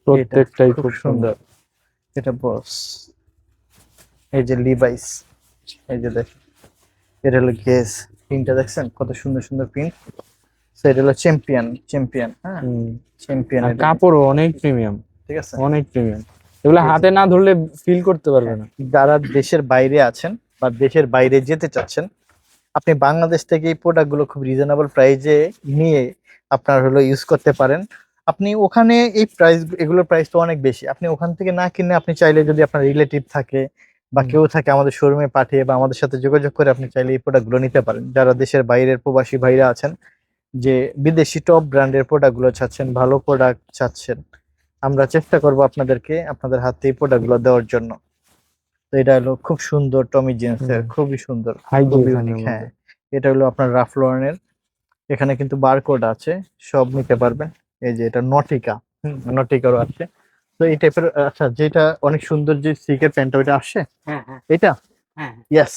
A: প্রত্যেকটাই
B: খুব
A: খুব
B: সুন্দর। এটা বস। এই যে লিভাইস। এই যে দেখেন, এটা হলো গেস। প্রিন্টটা দেখছেন কত সুন্দর সুন্দর প্রিন্ট। তো এটা হলো চ্যাম্পিয়ন, চ্যাম্পিয়ন, হ্যাঁ
A: হুম।
B: চ্যাম্পিয়ন।
A: আর
B: এটা
A: কাপড়ও অনেক প্রিমিয়াম,
B: ঠিক আছে।
A: অনেক প্রিমিয়াম। এগুলো
B: এই যে,
A: হাতে না ধরলে ফিল করতে পারবে না।
B: যারা দেশের বাইরে আছেন বা দেশের বাইরে যেতে চাচ্ছেন, আপনি বাংলাদেশ থেকে এই প্রোডাক্ট গুলো খুব রিজনেবল প্রাইসে নিয়ে আপনার হলো ইউজ করতে পারেন। আপনি ওখানে এই প্রাইস, এগুলোর প্রাইস তো অনেক বেশি, আপনি ওখান থেকে না কিনে আপনি চাইলে, যদি আপনার রিলেটিভ থাকে বা কেউ থাকে, আমাদের শোরুমে পাঠিয়ে বা আমাদের সাথে যোগাযোগ করে আপনি চাইলে এই প্রোডাক্ট গুলো নিতে পারেন। যারা দেশের বাইরের প্রবাসী ভাইরা আছেন, যে বিদেশি টপ ব্র্যান্ডের প্রোডাক্ট গুলো চাচ্ছেন, ভালো প্রোডাক্ট চাচ্ছেন, আমরা চেষ্টা করব আপনাদেরকে আপনাদের হাতে এই প্রোডাক্ট গুলো দেওয়ার জন্য। তো তো এটা হলো খুব সুন্দর টমি জিন্সের, খুবই সুন্দর, খুবই ইউনিক। হ্যাঁ, এটা হলো আপনার রাফ লরেনের। এখানে কিন্তু বারকোড আছে, সব নিতে পারবেন। এই যে এটা নটিকা, নটিকারও আছে। তো এই টাইপের, আচ্ছা যেটা অনেক সুন্দর যে সিকের প্যান্টটা ওইটা আসছে, এটা ইয়েস,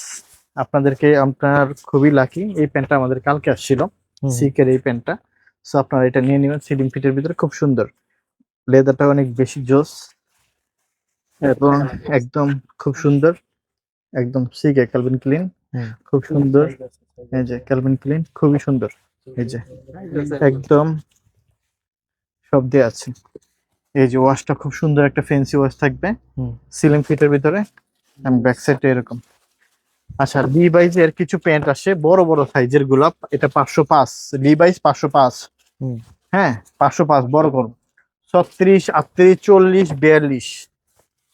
B: আপনাদেরকে, আপনার খুবই লাকি, এই প্যান্টটা আমাদের কালকে আসছিল, সিকের এই প্যান্টটা। সো আপনারা এটা নিয়ে নেবেন, সিলিং ফিটের ভিতরে খুব সুন্দর, লেদারটা অনেক বেশি জোস এবং একদম খুব সুন্দর, একদম সিকে ক্যালভিন ক্লিন, খুব সুন্দর। এই যে ক্যালভিন ক্লিন খুবই সুন্দর, এই যে একদম সব দিয়ে আছে। এই যে ওয়াশটা খুব সুন্দর, একটা ফেন্সি ওয়াশ থাকবে সিলিং ফিটের ভিতরে, এবং ব্যাক সাইডে এরকম। আচ্ছা, লিভাইস এর কিছু প্যান্ট আসে বড় বড় সাইজের গোলাপ, এটা 505, লিভাইস 505। হ্যাঁ 505 বড় বড়, 36, 38, 40, 42,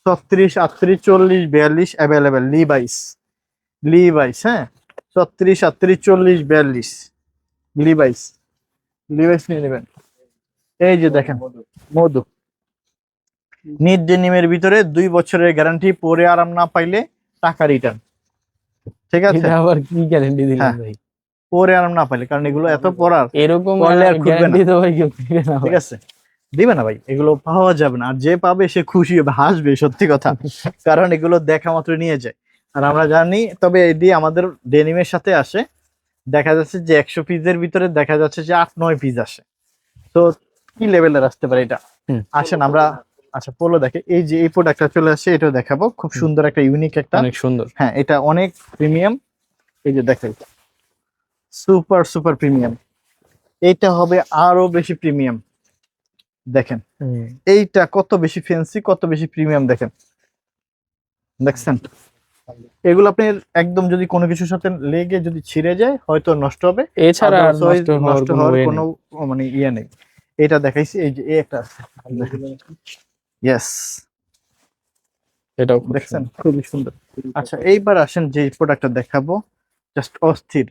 B: 36, 38, 40, 42 অ্যাভেলেবেল লিভাইস। লিভাইস হ্যাঁ 36, 38, 40, 42 লিভাইস। লিভাইস নিয়ে নেবেন। এই যে দেখেন মধু, নিট ডেনিমের ভিতরে 2 বছরের গ্যারান্টি, পরে আরাম না পাইলে টাকা রিটার্ন। ঠিক আছে,
A: এটা আবার কি গ্যারান্টি দিলেন
B: হ্যাঁ
A: ভাই?
B: পরে আরাম না পাইলে, কারণ এগুলো এত পরার,
A: এরকম
B: পরলে আর খুঁজবে না।
A: গ্যারান্টি তো ভাই কেউ দিবে না
B: ঠিক
A: ভাই।
B: আছে, দিবে না ভাই, এগুলো পাওয়া যাবে না। আর যে পাবে সে খুশি হবে, হাসবে, সত্যি কথা, কারণ এগুলো দেখা মাত্র নিয়ে যায়। আর আমরা জানি, তবে এটি আমাদের ডেনিমের সাথে আসে, দেখা যাচ্ছে যে 100 পিসের ভিতরে দেখা যাচ্ছে যে 8-9 পিস আসে। তো কি লেভেলের আসতে পারে এটা। আসেন আমরা, আচ্ছা পোলো দেখে, এই যে এই প্রোডাক্টটা চলে আসছে, এটাও দেখাবো, খুব সুন্দর একটা ইউনিক একটা,
A: অনেক সুন্দর।
B: হ্যাঁ এটা অনেক প্রিমিয়াম। এই যে দেখাই, সুপার সুপার প্রিমিয়াম, এইটা হবে আরো বেশি প্রিমিয়াম। দেখেন এইটা কত বেশি ফ্যান্সি, কত বেশি প্রিমিয়াম, দেখেন, দেখছেন। এগুলো আপনি একদম যদি কোনো কিছুর সাথে লেগে যদি ছিঁড়ে যায় হয়তো নষ্ট হবে,
A: এছাড়া আর
B: otherwise
A: নষ্ট হওয়ার কোনো
B: কোনো মানে ইয়ে নেই। এটা দেখাইছি, এই যে এই একটা আছে, ইয়েস,
A: এটাও খুব
B: দেখছেন
A: সুন্দর।
B: খুবই সুন্দর। আচ্ছা এইবার আসেন যে প্রোডাক্টটা দেখাবো, জাস্ট অস্থির,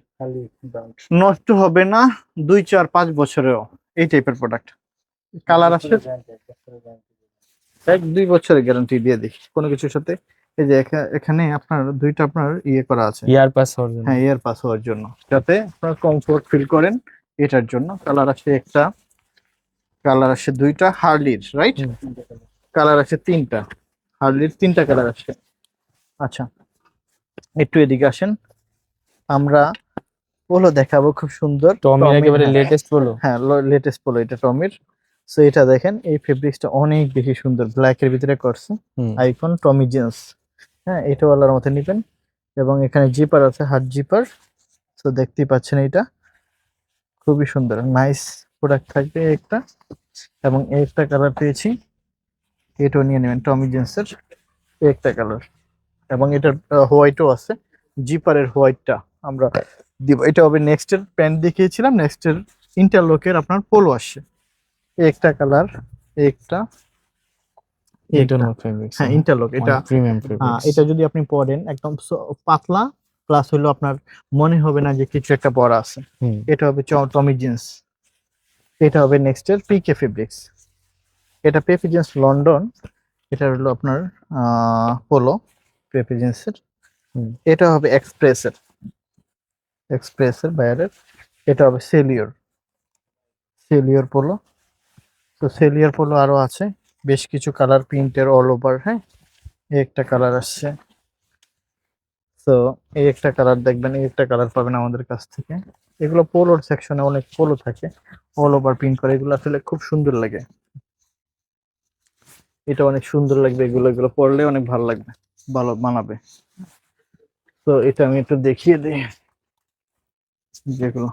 B: নষ্ট হবে না 2-4-5 বছরেও, এই টাইপের প্রোডাক্ট। কালার আসে 1-2 বছরের গ্যারান্টি দিয়ে দিই কোনো কিছুর সাথে। এই যে এখানে আপনার দুইটা আপনার ইয়ে করা আছে,
A: ইয়ার পাস হওয়ার জন্য।
B: হ্যাঁ ইয়ার পাস হওয়ার জন্য, যাতে আপনারা কমফোর্ট ফিল করেন, এটার জন্য। কালার আসে একটা, কালার আসে দুইটা, হার্লির রাইট, কালার আসে 3টা, হার্লির 3টা কালার আসে। আচ্ছা একটু এদিকে আসেন, আমরা পোলো দেখাবো খুব সুন্দর,
A: টমির একেবারে
B: হ্যাঁ,
A: লেটেস্ট বলো।
B: হ্যাঁ লেটেস্ট পোলো, এটা টমির। সো এটা দেখেন, এই ফেব্রিক্সটা অনেক বেশি সুন্দর, ব্ল্যাক এর ভিতরে করছে, আইকন টমি জিন্স। হ্যাঁ এটা ওয়ালার মধ্যে নিবেন, এবং এখানে জিপার আছে, হাত জিপার। তো দেখতেই পাচ্ছেন, এটা খুবই সুন্দর, নাইস প্রোডাক্ট থাকবে একটা। এবং এই একটা কালার পেয়েছি, এটাও নিয়ে নেবেন, টমি জিন্সের একটা কালার। এবং এটার হোয়াইটও আছে, জিপারের হোয়াইটটা আমরা দিব। এটা হবে নেক্সটের প্যান্ট দেখিয়েছিলাম, নেক্সটের ইন্টারলকের আপনার পোলো আসছে, একটা কালার, একটা,
A: ইন্টারনাল ফেব্রিক্স।
B: হ্যাঁ ইন্টারলক, এটা
A: প্রিমিয়াম ফেব্রিক্স।
B: এটা যদি আপনি পরেন একদম পাতলা, প্লাস হলো আপনার মনে হবে না যে কিছু একটা পরা আছে। এটা হবে টমি জিন্স, এটা হবে নেক্সটের পিকে ফেব্রিক্স, এটা পেপি জিন্স লন্ডন, এটা হলো আপনার পোলো পেপি জিন্সের। এটা হবে এক্সপ্রেসের, এক্সপ্রেসের বাইরের। এটা হবে সেলিয়র, সেলিয়র পোলো। তো সেলিয়র পোলো আরো আছে বেশ কিছু কালার, প্রিন্টের অল ওভার। হ্যাঁ এই একটা কালার আসছে, তো এই একটা কালার দেখবেন, এই একটা কালার পাবেন আমাদের কাছ থেকে। এগুলো পোলোর সেকশনে অনেক পোলো থাকে অল ওভার প্রিন্ট করে, এগুলো আসলে খুব সুন্দর লাগে, এটা অনেক সুন্দর লাগবে, এগুলো এগুলো পরলে অনেক ভালো লাগবে, ভালো মানাবে। তো এটা আমি একটু দেখিয়ে দিই, যেগুলো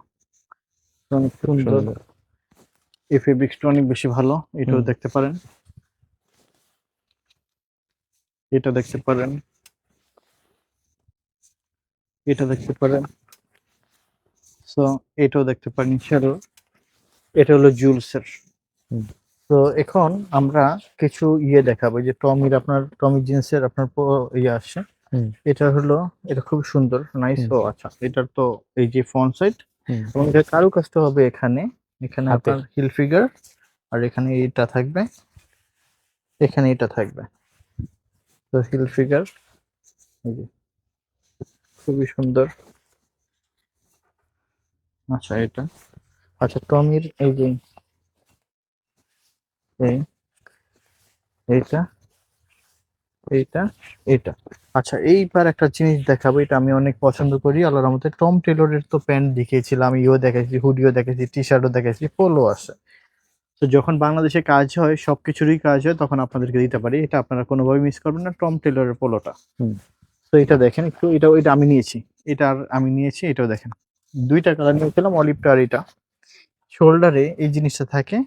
B: অনেক সুন্দর, এই ফেব্রিক্সটা অনেক বেশি ভালো, এটাও দেখতে পারেন, এটা দেখতে পারেন, এটা দেখতে পারেন। সো এটাও দেখতে পারেন ইনশাআল্লাহ। এটা হলো জুলসের। তো এখন আমরা কিছু ইয়ে দেখাবো, যে টমির, আপনার টমি জিন্সের আপনার ইয়ে আসছে, এটা হলো, এটা খুব সুন্দর, নাইস। ও আচ্ছা, এটার তো এই যে ফ্রন্ট সাইড, এবং এটা কারুকাজটা হবে এখানে, এখানে আপনার হিল ফিগার, আর এখানে এটা থাকবে, এখানে এটা থাকবে। তো হিল ফিগার, এই যে খুবই সুন্দর। আচ্ছা এটা, আচ্ছা টমির এই যে এই এইটা এইটা এটা। আচ্ছা এইবার একটা জিনিস দেখাবো, এটা আমি অনেক পছন্দ করি আল্লাহর রহমতে। টম টেলরের তো প্যান্ট দেখিয়েছিলাম, ইও দেখেছি, হুডিও দেখেছি, টি শার্টও দেখেছি, পোলো আছে। তো যখন বাংলাদেশে কাজ হয়, সবকিছুরই কাজ হয়, তখন আপনাদেরকে দিতে পারি। এটা আপনারা কোনোভাবে মিস করবেন না, টম টেলরের পোলোটা।
A: হুম।
B: তো এটা দেখেন একটু, এটা ওইটা আমি নিয়েছি, এটা আর আমি নিয়েছি, এটাও দেখেন। দুইটা কালার নিয়েছিলাম, অলিভটা আর এটা। শোল্ডারে এই জিনিসটা থাকে,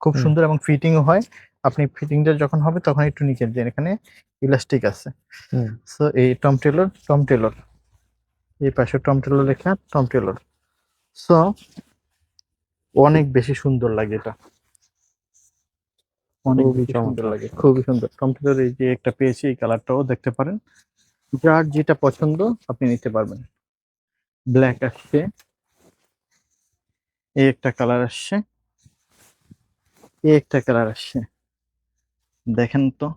B: খুব
A: হুম।
B: সুন্দর এবং ফিটিংও হয়। আপনি ফিটিংটা যখন হবে তখন একটু নিচে দেন, এখানে ইলাস্টিক আছে।
A: হুম।
B: সো এই টম টেলর, টম টেলর, এই পাশে টম টেলর লেখা, টম টেলর। সো অনেক বেশি সুন্দর লাগে এটা, অনেক
A: খুবই
B: বেশি সুন্দর
A: চমৎকার।
B: লাগে, খুবই সুন্দর। টম টেলর এই যে একটা পেয়েছি, এই কালারটাও দেখতে পারেন, যার যেটা পছন্দ আপনি নিতে পারবেন। ব্ল্যাক আসছে, এই একটা কালার আসছে, এই একটা কালার আসছে, দেখেন তো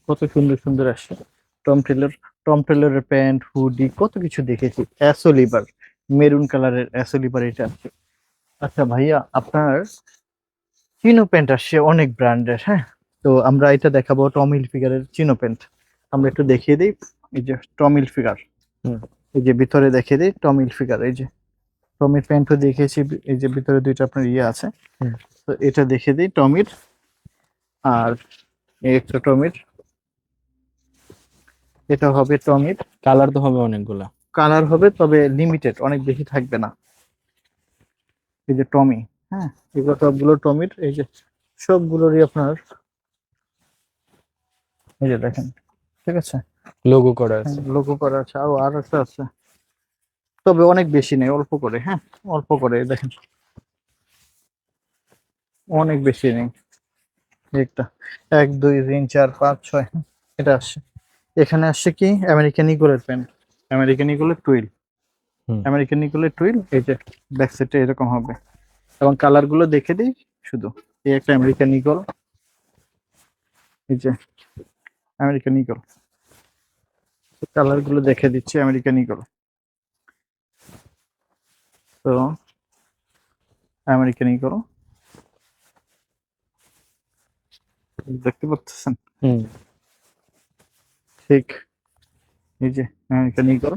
B: কত সুন্দর সুন্দর আসছে। টম টেলর, টম টেলরের প্যান্ট, হুডি, কত কিছু দেখেছি। অ্যাসোলিভার, মেরুন কালারের অ্যাসোলিভার এটা আছে। আচ্ছা ভাইয়া, আপনার চিনো প্যান্ট আসছে অনেক ব্র্যান্ডের, হ্যাঁ। তো আমরা এটা দেখাবো টম হিলফিগারের চিনো প্যান্ট। আমরা একটু দেখিয়ে দিই, এই যে টম হিলফিগার,
A: হুম।
B: এই যে ভিতরে দেখিয়ে দিই টম হিলফিগার, এই যে টমির প্যান্টও দেখিয়েছি, এই যে ভিতরে দুইটা আপনার ইয়ে আছে।
A: হুম।
B: তো এটা দেখিয়ে দিই টমির, আর এই একটা টমির, এটা হবে টমির।
A: কালার তো হবে অনেকগুলা।
B: কালার হবে তবে লিমিটেড, অনেক বেশি থাকবে না। এই যে টমি, হ্যাঁ, এগুলো সবগুলো টমির, এই যে সবগুলোরই আপনার, এই যে দেখেন, ঠিক আছে,
A: লোগো করা আছে।
B: লোগো করা আছে। আর একটা আছে, তবে অনেক বেশি নেই, অল্প করে, হ্যাঁ, অল্প করে দেখেন, অনেক বেশি নেই। একটা, এক দুই তিন চার পাঁচ ছয়, এটা আসছে। এখানে আসছে কি আমেরিকান ইগলের প্যান্ট, আমেরিকান ইগলের টুইল,
A: হুম।
B: আমেরিকান ইগলের টুইল, এই যে ব্যাক সাইডটা এরকম হবে। এবং কালার গুলো দেখে দিই শুধু, এই একটা আমেরিকান ইগল, এই যে আমেরিকান ইগল, কালার গুলো দেখে দিচ্ছি আমেরিকান ইগল। তো আমেরিকান ইগল দেখতে পাচ্ছেন,
A: হুম।
B: ঠিক, এই যে আমেরিকান ইগল।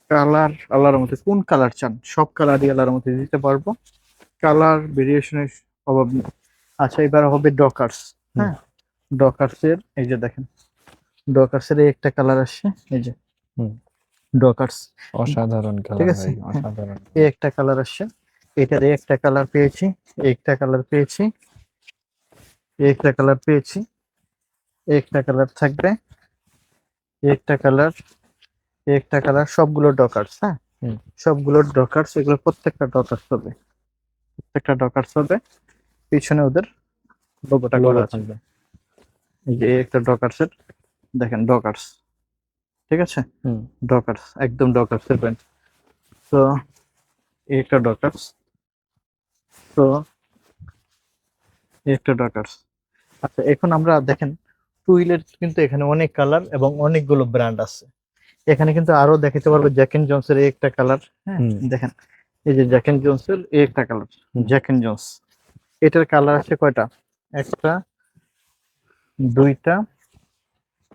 B: কালার আল্লাহর মধ্যে কোন কালার চান, সব কালারই আল্লাহর মধ্যে দিতে পারবো, কালার ভেরিয়েশনের অভাব নেই। আচ্ছা এবার হবে ডকার্স, হ্যাঁ, ডকার্সের এই যে দেখেন, ডকার্সের এই একটা কালার আসছে, এই যে
A: হুম।
B: ডকার্স,
A: অসাধারণ
B: ঠিক
A: কালার
B: আছে,
A: ভাই,
B: হ্যাঁ,
A: অসাধারণ।
B: এই একটা কালার আসছে, এটার এই একটা কালার পেয়েছি, এই একটা কালার পেয়েছি, এই একটা কালার পেয়েছি, এই একটা কালার থাকবে, এই একটা কালার, এই একটা কালার, সবগুলো ডকার্স, হ্যাঁ,
A: হুম।
B: সবগুলো ডকার্স, এগুলো প্রত্যেকটা ডকার্স হবে, প্রত্যেকটা ডকার্স হবে। পিছনে ওদের লোগোটা
A: লোগো
B: করা আছে,
A: থাকবে।
B: এই যে এই একটা ডকার্সের, দেখেন ডকার্স, ঠিক আছে,
A: হুম।
B: ডকার্স, একদম ডকার্সের প্যান্ট। তো এই একটা ডকার্স, তো এই একটা ডকার্স। আচ্ছা এখন আমরা দেখেন, টুইলের কিন্তু এখানে অনেক কালার এবং অনেকগুলো ব্র্যান্ড আছে। এখানে কিন্তু আরো দেখাতে পারবো জ্যাক এন্ড জোন্সের এই একটা কালার, হ্যাঁ,
A: হুম।
B: দেখেন, এই যে জ্যাক এন্ড জোন্সের এই একটা কালার,
A: হুম।
B: জ্যাক এন্ড জোন্স, এটার কালার আছে কয়টা, একটা, দুইটা,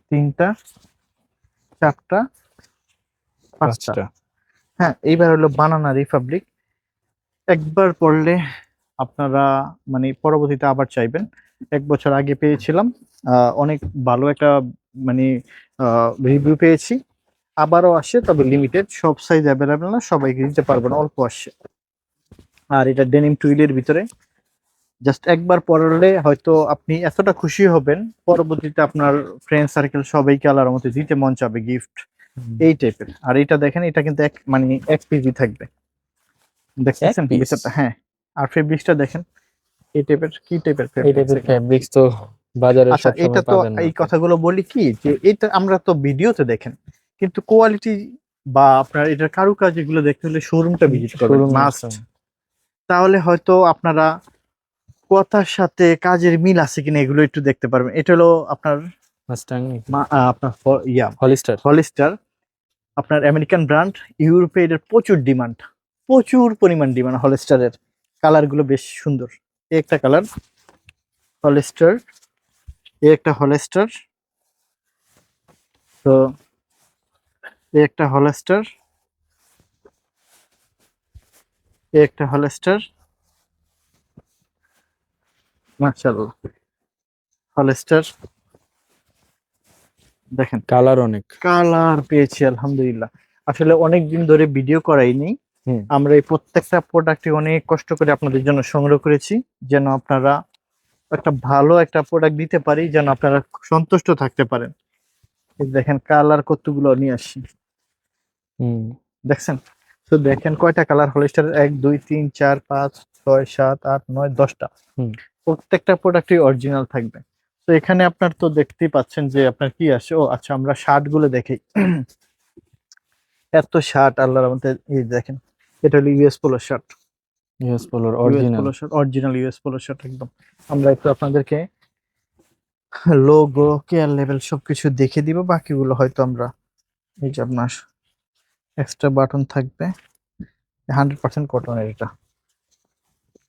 B: তিনটা, চারটা, পাঁচটা।
A: পাঁচটা।
B: হ্যাঁ, এইবার হলো বানানা রিপাবলিক, একবার পড়লে আপনারা মানে পরবর্তীতে আবার চাইবেন। 1 বছর আগে পেয়েছিলাম, অনেক ভালো একটা মানে রিভিউ পেয়েছি। আবারও আসে তবে লিমিটেড, সব সাইজ অ্যাভেলেবেল না, সবাইকে দিতে পারবো না, অল্প আসছে। আর এটা ডেনিম টুইলের ভিতরে, জাস্ট একবার পরলে হয়তো আপনি এতটা খুশি হবেন, পরবর্তীতে আপনার ফ্রেন্ড সার্কেল সবাইকে আলার মধ্যে দিতে মন চাবে গিফট,
A: হুম।
B: এই টাইপের। আর এটা দেখেন, এটা কিন্তু এক মানে এক পিসই থাকবে,
A: এক
B: দেখতেছেন
A: পিস।
B: ভিতরটা, হ্যাঁ। আর ফেব্রিক্সটা দেখেন, এই টাইপের, কি টাইপের
A: এই
B: ফেব্রিক্স।
A: টাইপের ফ্যাব্রিক্স তো বাজারে
B: আচ্ছা এটা
A: সবসময়
B: তো,
A: পাবেন না
B: এই
A: আপনি।
B: কথাগুলো বলি কি যে এটা আমরা তো ভিডিওতে দেখেন, কিন্তু কোয়ালিটি বা আপনার এটার কারুকাজ এগুলো দেখতে হলে শোরুমটা ভিজিট করবেন
A: শোরুমে
B: মাস্ট।
A: আসছেন।
B: তাহলে হয়তো আপনারা কথার সাথে কাজের মিল আছে কিনা এগুলো একটু দেখতে পারবেন। এটা হলো আপনার
A: মাস্টাং
B: আপনার ইয়া
A: হলিস্টার।
B: হলিস্টার, আপনার আমেরিকান ব্র্যান্ড, ইউরোপে এর প্রচুর ডিমান্ড, প্রচুর পরিমাণ ডিমান্ড হলিস্টারের। কালারগুলো বেশ সুন্দর। এই একটা কালার হলিস্টার, এই একটা হলিস্টার, তো এই একটা হলিস্টার, এই একটা হলিস্টার, মাশাআল্লাহ হলিস্টার। দেখেন
A: কালার অনেক।
B: কালার পেয়েছি আলহামদুলিল্লাহ। আসলে অনেক দিন ধরে ভিডিও করাইনি,
A: হুম।
B: আমরা এই প্রত্যেকটা প্রোডাক্টে অনেক কষ্ট করে আপনাদের জন্য সংগ্রহ করেছি, যেন আপনারা একটা ভালো একটা প্রোডাক্ট দিতে পারি, যেন আপনারা সন্তুষ্ট থাকতে পারেন। এই দেখেন কালার কতগুলো নিয়ে আসছি,
A: হুম।
B: দেখছেন? তো দেখেন কয়টা কালার হলিস্টার, 1 2 3 4 5 6 7 8 9 10টা।
A: হুম।
B: প্রত্যেকটা প্রোডাক্টই অরিজিনাল থাকবে। তো এখানে আপনার তো দেখতেই পাচ্ছেন যে আপনার কি আসে। ও আচ্ছা, আমরা শার্ট গুলো দেখি। এত শার্ট আল্লাহর রহমতে, এই দেখেন এটা হলো ইউএস পোলো শার্ট,
A: ইউএস পোলোর
B: US
A: original.
B: Polo shirt, original US polo shirt একদম। আমরা একটু আপনাদেরকে লোগো কেয়ার লেভেল সবকিছু দেখে দিব, বাকিগুলো হয়তো আমরা, এই যে আপনার এক্সট্রা বাটন থাকবে, 100% কটনের, এটা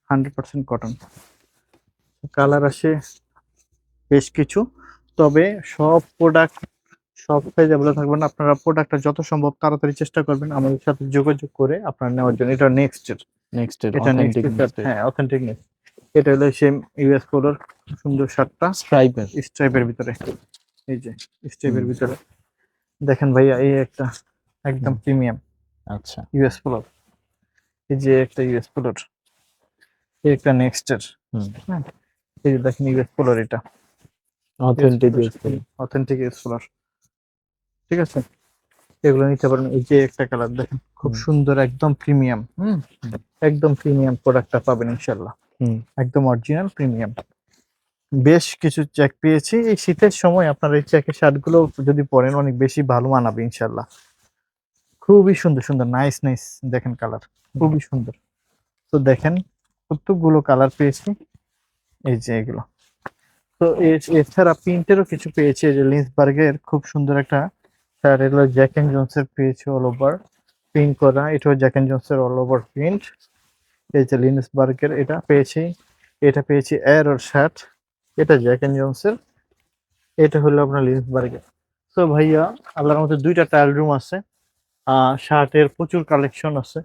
B: 100% কটন। কালার আসে বেশ কিছু, তবে সব প্রোডাক্ট সব সাইজ অ্যাভেলেবল থাকবে না। আপনারা প্রোডাক্টটা যত সম্ভব তাড়াতাড়ি চেষ্টা করবেন আমাদের সাথে যোগাযোগ করে আপনার নেওয়ার জন্য। এটা নেক্সট,
A: নেক্সট এর
B: এটা নেক্সট
A: অথেন্টিক
B: শার্ট, হ্যাঁ অথেন্টিক নেক্সট। এটা হলো সেম ইউএস পোলোর সুন্দর শার্টটা
A: স্ট্রাইপের।
B: স্ট্রাইপের ভিতরে, এই যে স্ট্রাইপের ভিতরে দেখেন ভাইয়া, এই একটা একদম
A: হুম।
B: প্রিমিয়াম
A: আচ্ছা।
B: ইউএস পোলোর, এই যে একটা ইউএস পোলোর, এই একটা নেক্সটের।
A: হুম।
B: হ্যাঁ, এই যে দেখেন ইউএস পোলোর, এটা
A: authentic US polo.
B: Authentic US পোলোর, ঠিক আছে? এগুলো নিতে পারেন। এই যে একটা কালার দেখেন খুব
A: হুম।
B: সুন্দর, একদম প্রিমিয়াম, একদম প্রিমিয়াম প্রোডাক্টটা পাবেন ইনশাল্লাহ,
A: হুম।
B: একদম অরিজিনাল প্রিমিয়াম। বেশ কিছু চেক পেয়েছি, এই শীতের সময় আপনার এই চেকের শার্ট গুলো যদি পরেন অনেক বেশি ভালো মানাবে ইনশাল্লাহ। খুবই সুন্দর সুন্দর, নাইস নাইস, দেখেন কালার খুবই সুন্দর। তো দেখেন কতগুলো কালার পেয়েছি, এই যে এগুলো। তো এছাড়া প্রিন্টেরও কিছু পেয়েছি, এই যে লিন্সবার্গের খুব সুন্দর একটা শার্ট, এগুলো জ্যাক এন্ড জোনসের পেয়েছি অল ওভার প্রিন্ট করা, এটাও জ্যাক এন্ড জোনসের অল ওভার প্রিন্ট। এই যে লিন্সবার্গের এটা পেয়েছি, এটা পেয়েছি এরোর শার্ট, এটা জ্যাক এন্ড জোনসের, এটা হলো আপনার লিন্সবার্গের। তো ভাইয়া আল্লাহর মধ্যে 2টা ট্রায়াল রুম আছে, শার্টের প্রচুর কালেকশন আছে,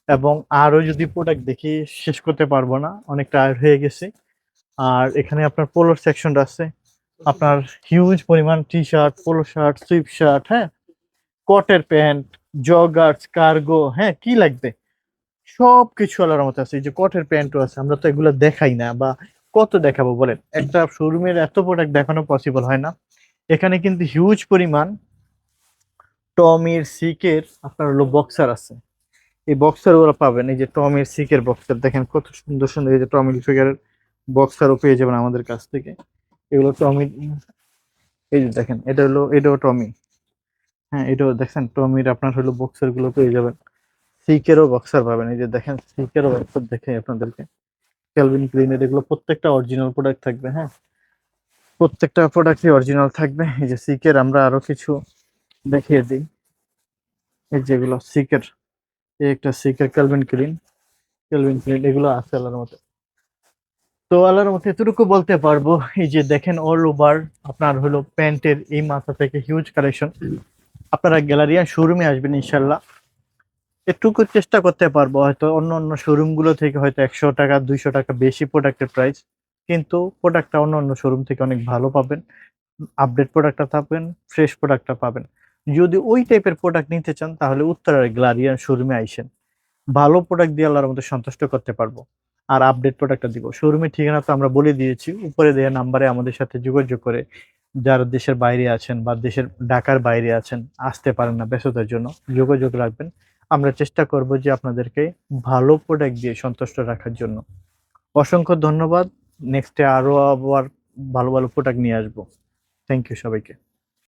B: এবং আরো যদি প্রোডাক্ট দেখি শেষ করতে পারবো না, অনেক টায়ার্ড হয়ে গেছি। আর এখানে আপনার পোলোর সেকশনটা আছে, আপনার হিউজ পরিমাণ T shirt, polo shirt, sweep shirt, হ্যাঁ, কটের প্যান্ট, জগার্স, কার্গো, হ্যাঁ কি লাগবে সব কিছু আল্লাহর মতো আছে। এই যে কটের প্যান্টও আছে, আমরা তো এগুলো দেখাই না, বা কত দেখাবো বলেন, একটা শোরুমের এত প্রোডাক্ট দেখানো পসিবল হয় না। এখানে কিন্তু হিউজ পরিমাণ টমির সিকের আপনার হলো বক্সার আছে, এই বক্সার ওরা পাবেন। এই যে টমির সিকের বক্সার দেখেন কত সুন্দর সুন্দর, এই যে টমির ফিগারের বক্সারও পেয়ে যাবেন আমাদের কাছ থেকে। এগুলো টমি, এই যে দেখেন এটা হলো, এটাও টমি, হ্যাঁ এটাও দেখেন টমির আপনার হলো বক্সার গুলো পেয়ে যাবেন। সিকেরও বক্সার পাবেন, এই যে দেখেন সিকেরও বক্সার দেখে আপনাদেরকে, ক্যালভিন ক্লিনের এগুলো প্রত্যেকটা অরিজিনাল প্রোডাক্ট থাকবে, হ্যাঁ প্রত্যেকটা প্রোডাক্টই অরিজিনাল থাকবে। এই যে সিকের আমরা আরো কিছু দেখিয়ে দিই, এই যেগুলো সিকের, এই একটা সিকের ক্যালভিন ক্লিন, ক্যালভিন ক্লিন এগুলো আছে আল্লাহর মতো। তো আল্লাহর মতো এতটুকু বলতে পারবো, এই যে দেখেন অল ওভার আপনার হলো প্যান্টের এই মাথা থেকে হিউজ কালেকশন। আপনারা গ্যালারিয়া শোরুমে আসবেন ইনশাল্লাহ, এটুকু চেষ্টা করতে পারবো, হয়তো অন্য অন্য শোরুম গুলো থেকে হয়তো 100 টাকা 200 টাকা বেশি প্রোডাক্টের প্রাইস, কিন্তু প্রোডাক্টটা অন্য অন্য শোরুম থেকে অনেক ভালো পাবেন, আপডেট প্রোডাক্টটা পাবেন, ফ্রেশ প্রোডাক্টটা পাবেন। যদি ওই টাইপের প্রোডাক্ট নিতে চান তাহলে উত্তরার গ্যালারিয়ান শোরুমে আইসেন, ভালো প্রোডাক্ট দিয়ে আল্লাহর মধ্যে সন্তুষ্ট করতে পারবো, আর আপডেট প্রোডাক্টটা দিব। শোরুমের ঠিকানা তো আমরা বলে দিয়েছি, উপরে দেওয়া নাম্বারে আমাদের সাথে যোগাযোগ করে যারা দেশের বাইরে আছেন বা দেশের ঢাকার বাইরে আছেন, আসতে পারেন না ব্যস্ততার জন্য, যোগাযোগ রাখবেন। আমরা চেষ্টা করব যে আপনাদেরকে ভালো প্রোডাক্ট দিয়ে সন্তুষ্ট রাখার জন্য। অসংখ্য ধন্যবাদ। নেক্সটে আরো আবার ভালো ভালো প্রোডাক্ট নিয়ে আসবো। থ্যাংক ইউ সবাইকে।